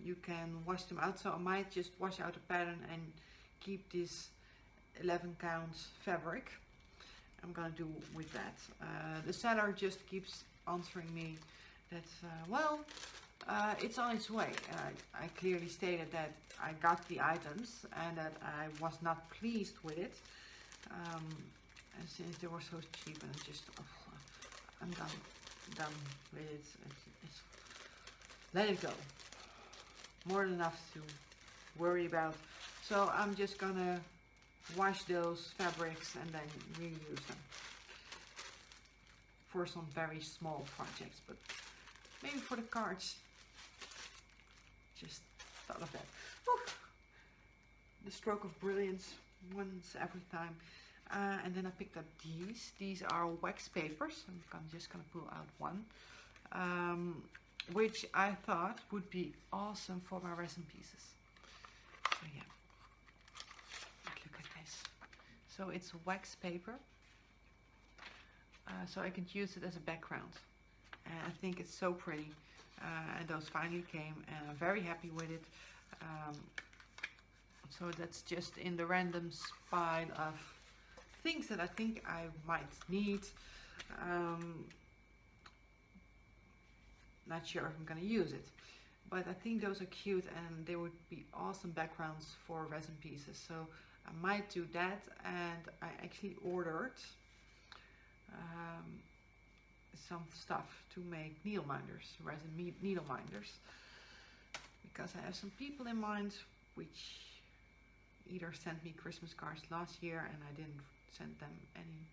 you can wash them out, so I might just wash out the pattern and keep this 11 count fabric. I'm gonna do with that. The seller just keeps answering me that well, it's on its way. I clearly stated that I got the items and that I was not pleased with it, and since they were so cheap, and just I'm done with it. Let it go. More than enough to worry about. So I'm just gonna wash those fabrics and then reuse them for some very small projects, but maybe for the cards. Just thought of that. Oof. The stroke of brilliance once every time. And then I picked up these. These are wax papers. I'm just gonna pull out one, which I thought would be awesome for my resin pieces. So yeah, look at this. So it's wax paper, so I can use it as a background, and I think it's so pretty. And those finally came, and I'm very happy with it. So that's just in the random pile of things that I think I might need. Not sure if I'm gonna use it, but I think those are cute and they would be awesome backgrounds for resin pieces. So I might do that, and I actually ordered some stuff to make needle minders, resin needle minders, because I have some people in mind which either sent me Christmas cards last year and I didn't send them any,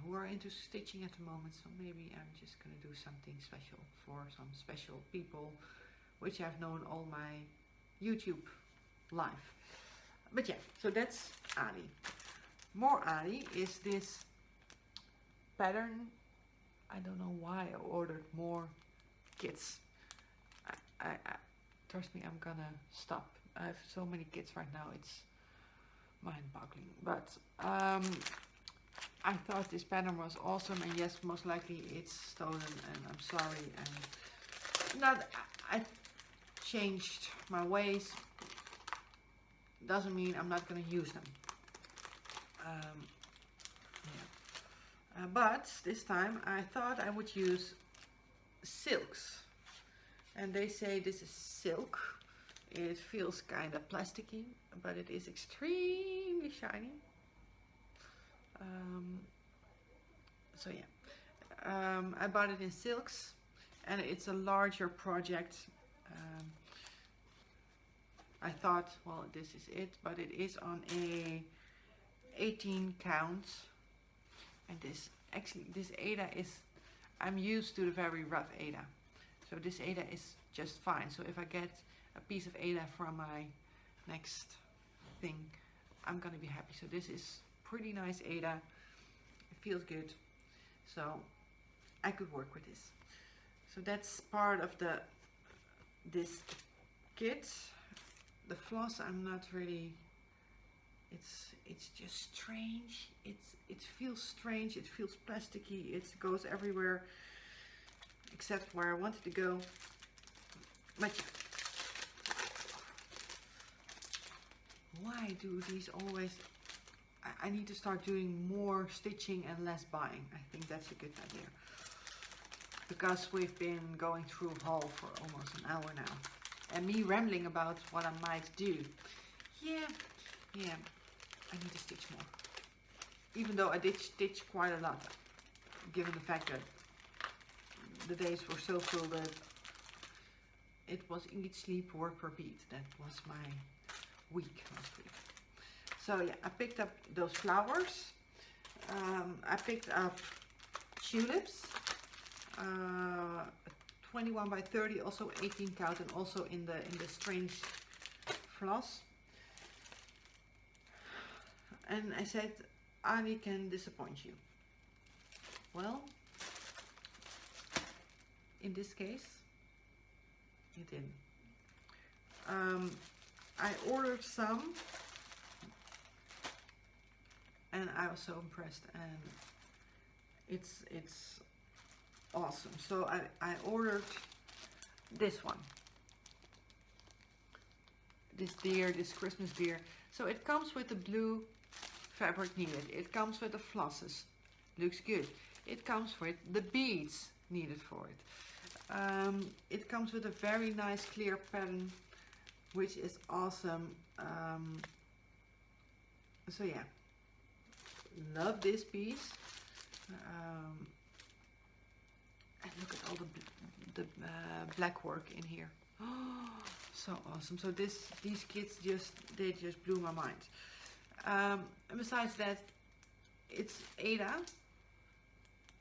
who are into stitching at the moment. So maybe I'm just gonna do something special for some special people which I've known all my YouTube life. But yeah, so that's Ali. More Ali is this pattern. I don't know why I ordered more kits. I trust me, I'm gonna stop. I have so many kits right now, it's mind-boggling. But I thought this pattern was awesome, and yes, most likely it's stolen, and I'm sorry. And I changed my ways. Doesn't mean I'm not gonna use them. But this time I thought I would use silks, and they say this is silk. It feels kind of plasticky, but it is extremely shiny. So yeah, I bought it in silks, and it's a larger project. I thought, well, this is it, but it is on a 18 count. And this Aida is, I'm used to the very rough Aida, so this Aida is just fine. So if I get a piece of Aida from my next thing, I'm gonna be happy. So this is pretty nice Aida. It feels good, so I could work with this. So that's part of this kit. The floss, I'm not really. It's just strange. It's feels strange, it feels plasticky, it goes everywhere except where I want it to go. But why do these always... I need to start doing more stitching and less buying. I think that's a good idea. Because we've been going through a haul for almost an hour now. And me rambling about what I might do. Yeah, I need to stitch more. Even though I did stitch quite a lot. Given the fact that the days were so full that it was eat, sleep, work, repeat. That was my week last week. So yeah, I picked up those flowers. I picked up tulips. 21 by 30, also 18 count, and also in the strange floss. And I said, Ali can disappoint you. Well, in this case, it didn't. I ordered some, and I was so impressed, and it's awesome. So I ordered this one, this Christmas deer. So it comes with the blue fabric needed, it comes with the flosses, looks good, it comes with the beads needed for it, it comes with a very nice clear pattern, which is awesome. So yeah, love this piece. And look at all the black work in here. Oh, so awesome. So these kits just blew my mind. And besides that, it's Ada,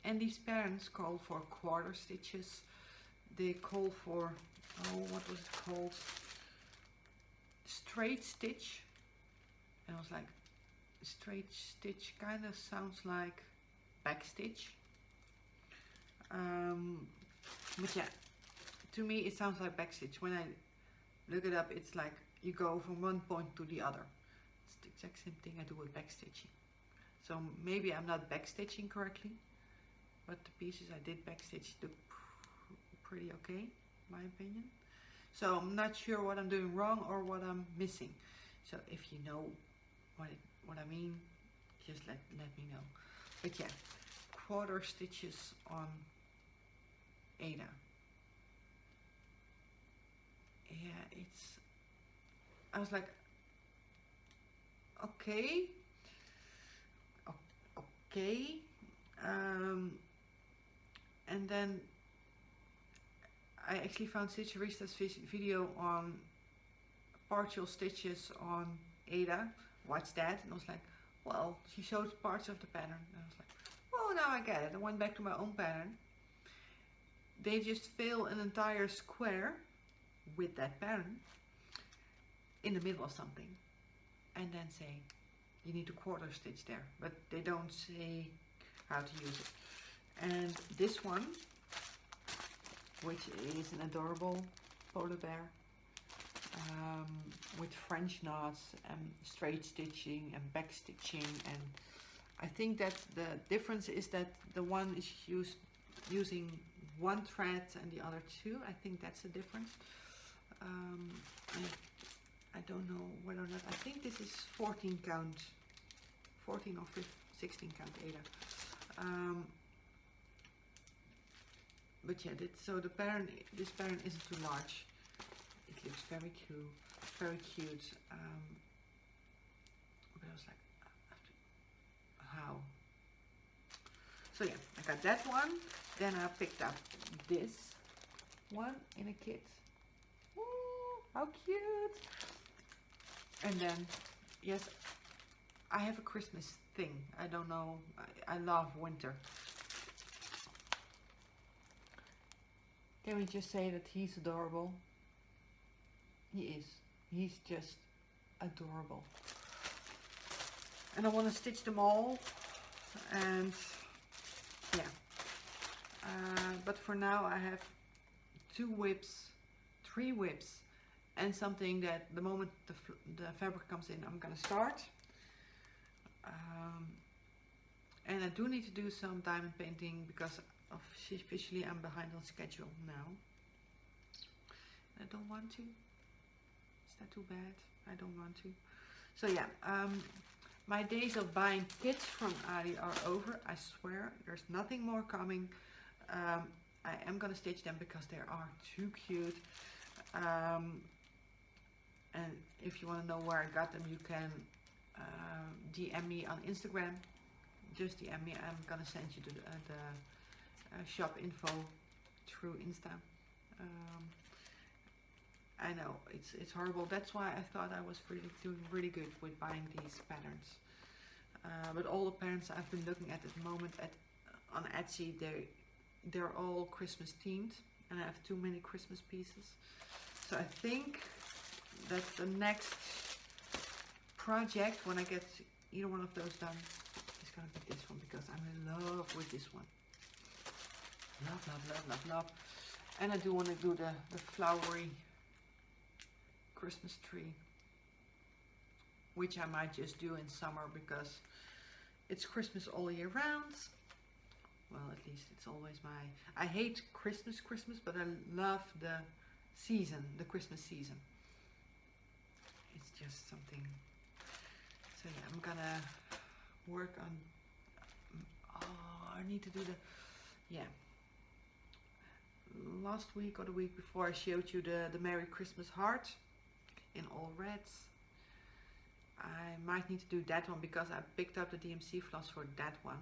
and these patterns call for quarter stitches. They call for, oh, what was it called? Straight stitch. And I was like, straight stitch kind of sounds like back stitch. But yeah, to me it sounds like back stitch. When I look it up, it's like you go from one point to the other. It's the exact same thing I do with back stitching. So maybe I'm not back stitching correctly, but the pieces I did back stitch look pretty okay, in my opinion. So I'm not sure what I'm doing wrong or what I'm missing. So if you know what I mean, just let me know. But yeah, quarter stitches on Ada. Yeah, I was like, okay, okay. And then I actually found Stitcherista's video on partial stitches on Ada. Watch that, and I was like, well, she showed parts of the pattern. And I was like, oh, now I get it. I went back to my own pattern. They just fill an entire square with that pattern in the middle of something, and then say you need to quarter stitch there, but they don't say how to use it. And this one, which is an adorable polar bear, with French knots and straight stitching and back stitching, and I think that the difference is that the one is using one thread and the other two. I think that's the difference. I don't know whether or not, I think this is 14 count, 14 or 15, 16 count Ada. But yeah, so the pattern, this pattern isn't too large. It looks very cute, very cute. But I was like, how? So yeah, I got that one. Then I picked up this one in a kit. Ooh, how cute! And then, yes, I have a Christmas thing. I don't know. I love winter. Can we just say that he's adorable? He is. He's just adorable. And I want to stitch them all. And yeah. But for now I have 2 whips, 3 whips, and something that the moment the fabric comes in, I'm gonna start. And I do need to do some diamond painting because officially I'm behind on schedule now. I don't want to. Is that too bad? I don't want to. So yeah, my days of buying kits from Ali are over. I swear, there's nothing more coming. I am gonna stitch them because they are too cute. And if you want to know where I got them, you can DM me on Instagram. Just DM me. I'm gonna send you the shop info through Insta. I know it's horrible. That's why I thought I was doing really good with buying these patterns. But all the patterns I've been looking at the moment on Etsy, they're all Christmas themed, and I have too many Christmas pieces. So I think that the next project, when I get either one of those done, is gonna be this one, because I'm in love with this one. Love, love, love, love, love. And I do want to do the flowery Christmas tree, which I might just do in summer because it's Christmas all year round. Well, at least it's always I hate Christmas, but I love the season, the Christmas season. It's just something. So yeah, I'm gonna work on, oh, I need to do yeah. Last week or the week before I showed you the Merry Christmas heart in all reds. I might need to do that one because I picked up the DMC floss for that one,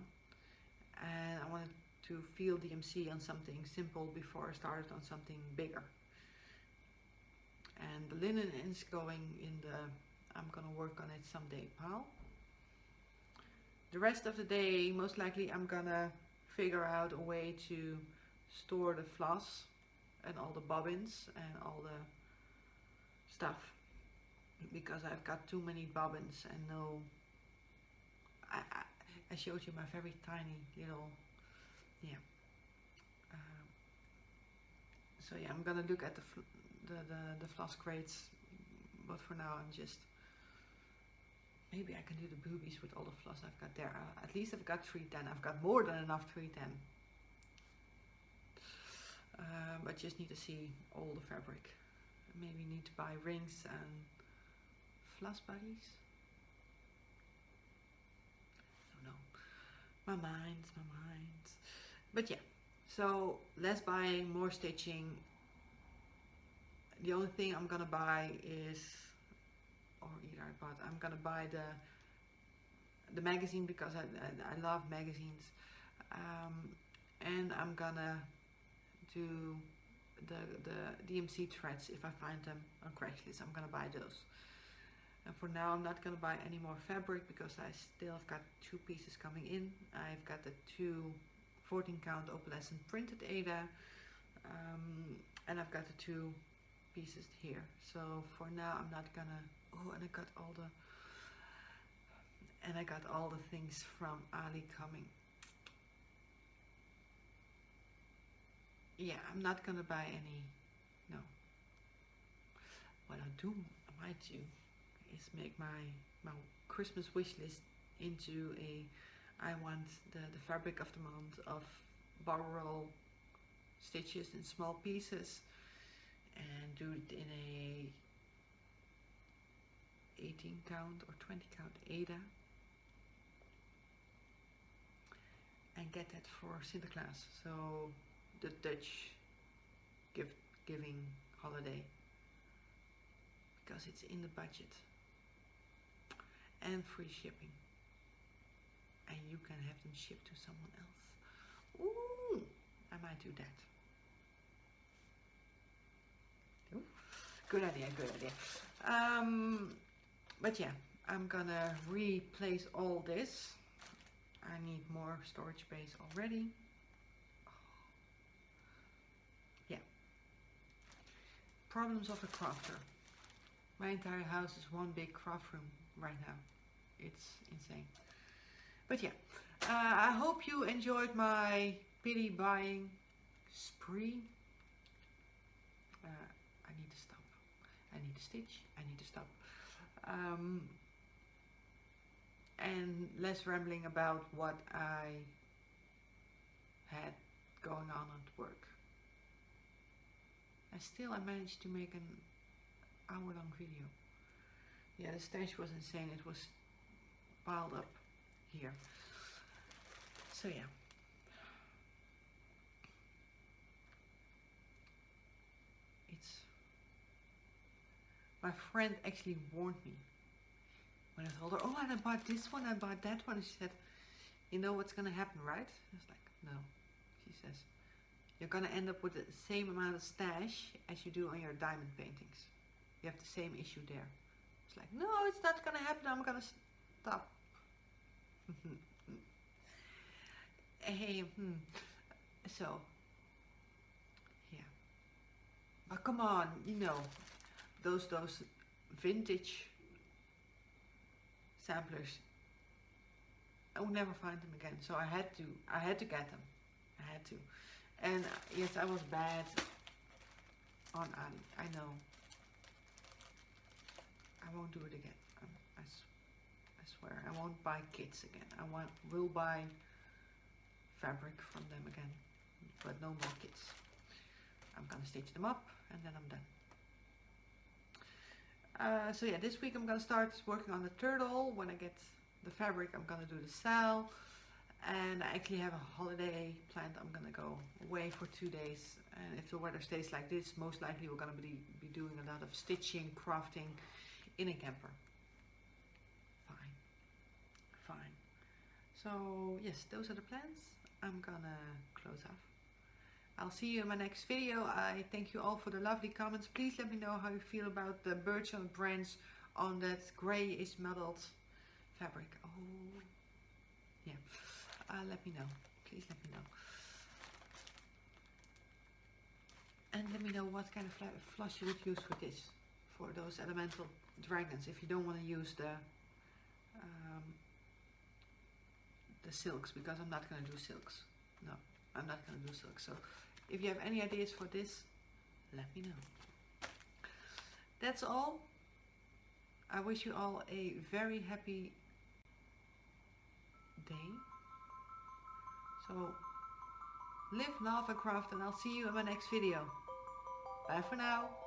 and I wanted to feel DMC on something simple before I started on something bigger. And the linen is going in I'm gonna work on it someday pile. The rest of the day, most likely I'm gonna figure out a way to store the floss and all the bobbins and all the stuff, because I've got too many bobbins and no, I showed you my very tiny little, yeah. So yeah, I'm gonna look at the floss crates, but for now I'm just, maybe I can do the boobies with all the floss I've got there. At least I've got 310. I've got more than enough 310. But just need to see all the fabric. Maybe need to buy rings and floss buddies. I don't know. My mind's. But yeah, so less buying, more stitching. The only thing I'm gonna buy is, I'm gonna buy the magazine because I love magazines, and I'm gonna do the DMC threads if I find them on Craigslist. I'm gonna buy those. And for now I'm not gonna buy any more fabric because I still have got 2 pieces coming in. I've got the 2 14 count opalescent printed Ada, and I've got the 2 pieces here. So for now I'm not gonna, oh, and I got all the things from Ali coming. Yeah, I'm not gonna buy any, no. What I might do is make my Christmas wish list into I want the fabric of the month of barrel roll stitches in small pieces, and do it in a 18 count or 20 count Ada, and get that for Sinterklaas. So the Dutch giving holiday, because it's in the budget and free shipping, and you can have them shipped to someone else. Ooh, I might do that. Ooh, good idea. But yeah, I'm gonna replace all this. I need more storage space already. Yeah. Problems of a crafter. My entire house is one big craft room right now. It's insane. But yeah, I hope you enjoyed my pity buying spree. I need to stop. I need to stitch. I need to stop. and less rambling about what I had going on at work. And still I managed to make an hour-long video. Yeah, the stash was insane. It was piled up here. So yeah. My friend actually warned me when I told her, oh, and I bought this one, I bought that one. And she said, you know what's going to happen, right? I was like, no. She says, you're going to end up with the same amount of stash as you do on your diamond paintings. You have the same issue there. It's like, no, it's not going to happen. I'm going to stop. Hey, So, yeah. But come on, you know, those vintage samplers, I would never find them again. So I had to get them. I had to. And yes, I was bad on Ali. I know. I won't do it again. I swear. I won't buy kits again. Will buy fabric from them again, but no more kits. I'm gonna stitch them up and then I'm done. So yeah, this week I'm gonna start working on the turtle. When I get the fabric, I'm gonna do the sail, and I actually have a holiday planned. I'm gonna go away for 2 days, and if the weather stays like this, most likely we're gonna be doing a lot of stitching, crafting in a camper. Fine. So yes, those are the plans. I'm gonna close off. I'll see you in my next video. I thank you all for the lovely comments. Please let me know how you feel about the birch on branch on that grayish mottled fabric. Oh, yeah. Let me know. Please let me know. And let me know what kind of floss you would use for this, for those elemental dragons. If you don't want to use the silks, because I'm not going to do silks. No, I'm not going to do silks. So if you have any ideas for this, let me know. That's all. I wish you all a very happy day. So live, love and craft, and I'll see you in my next video. Bye for now.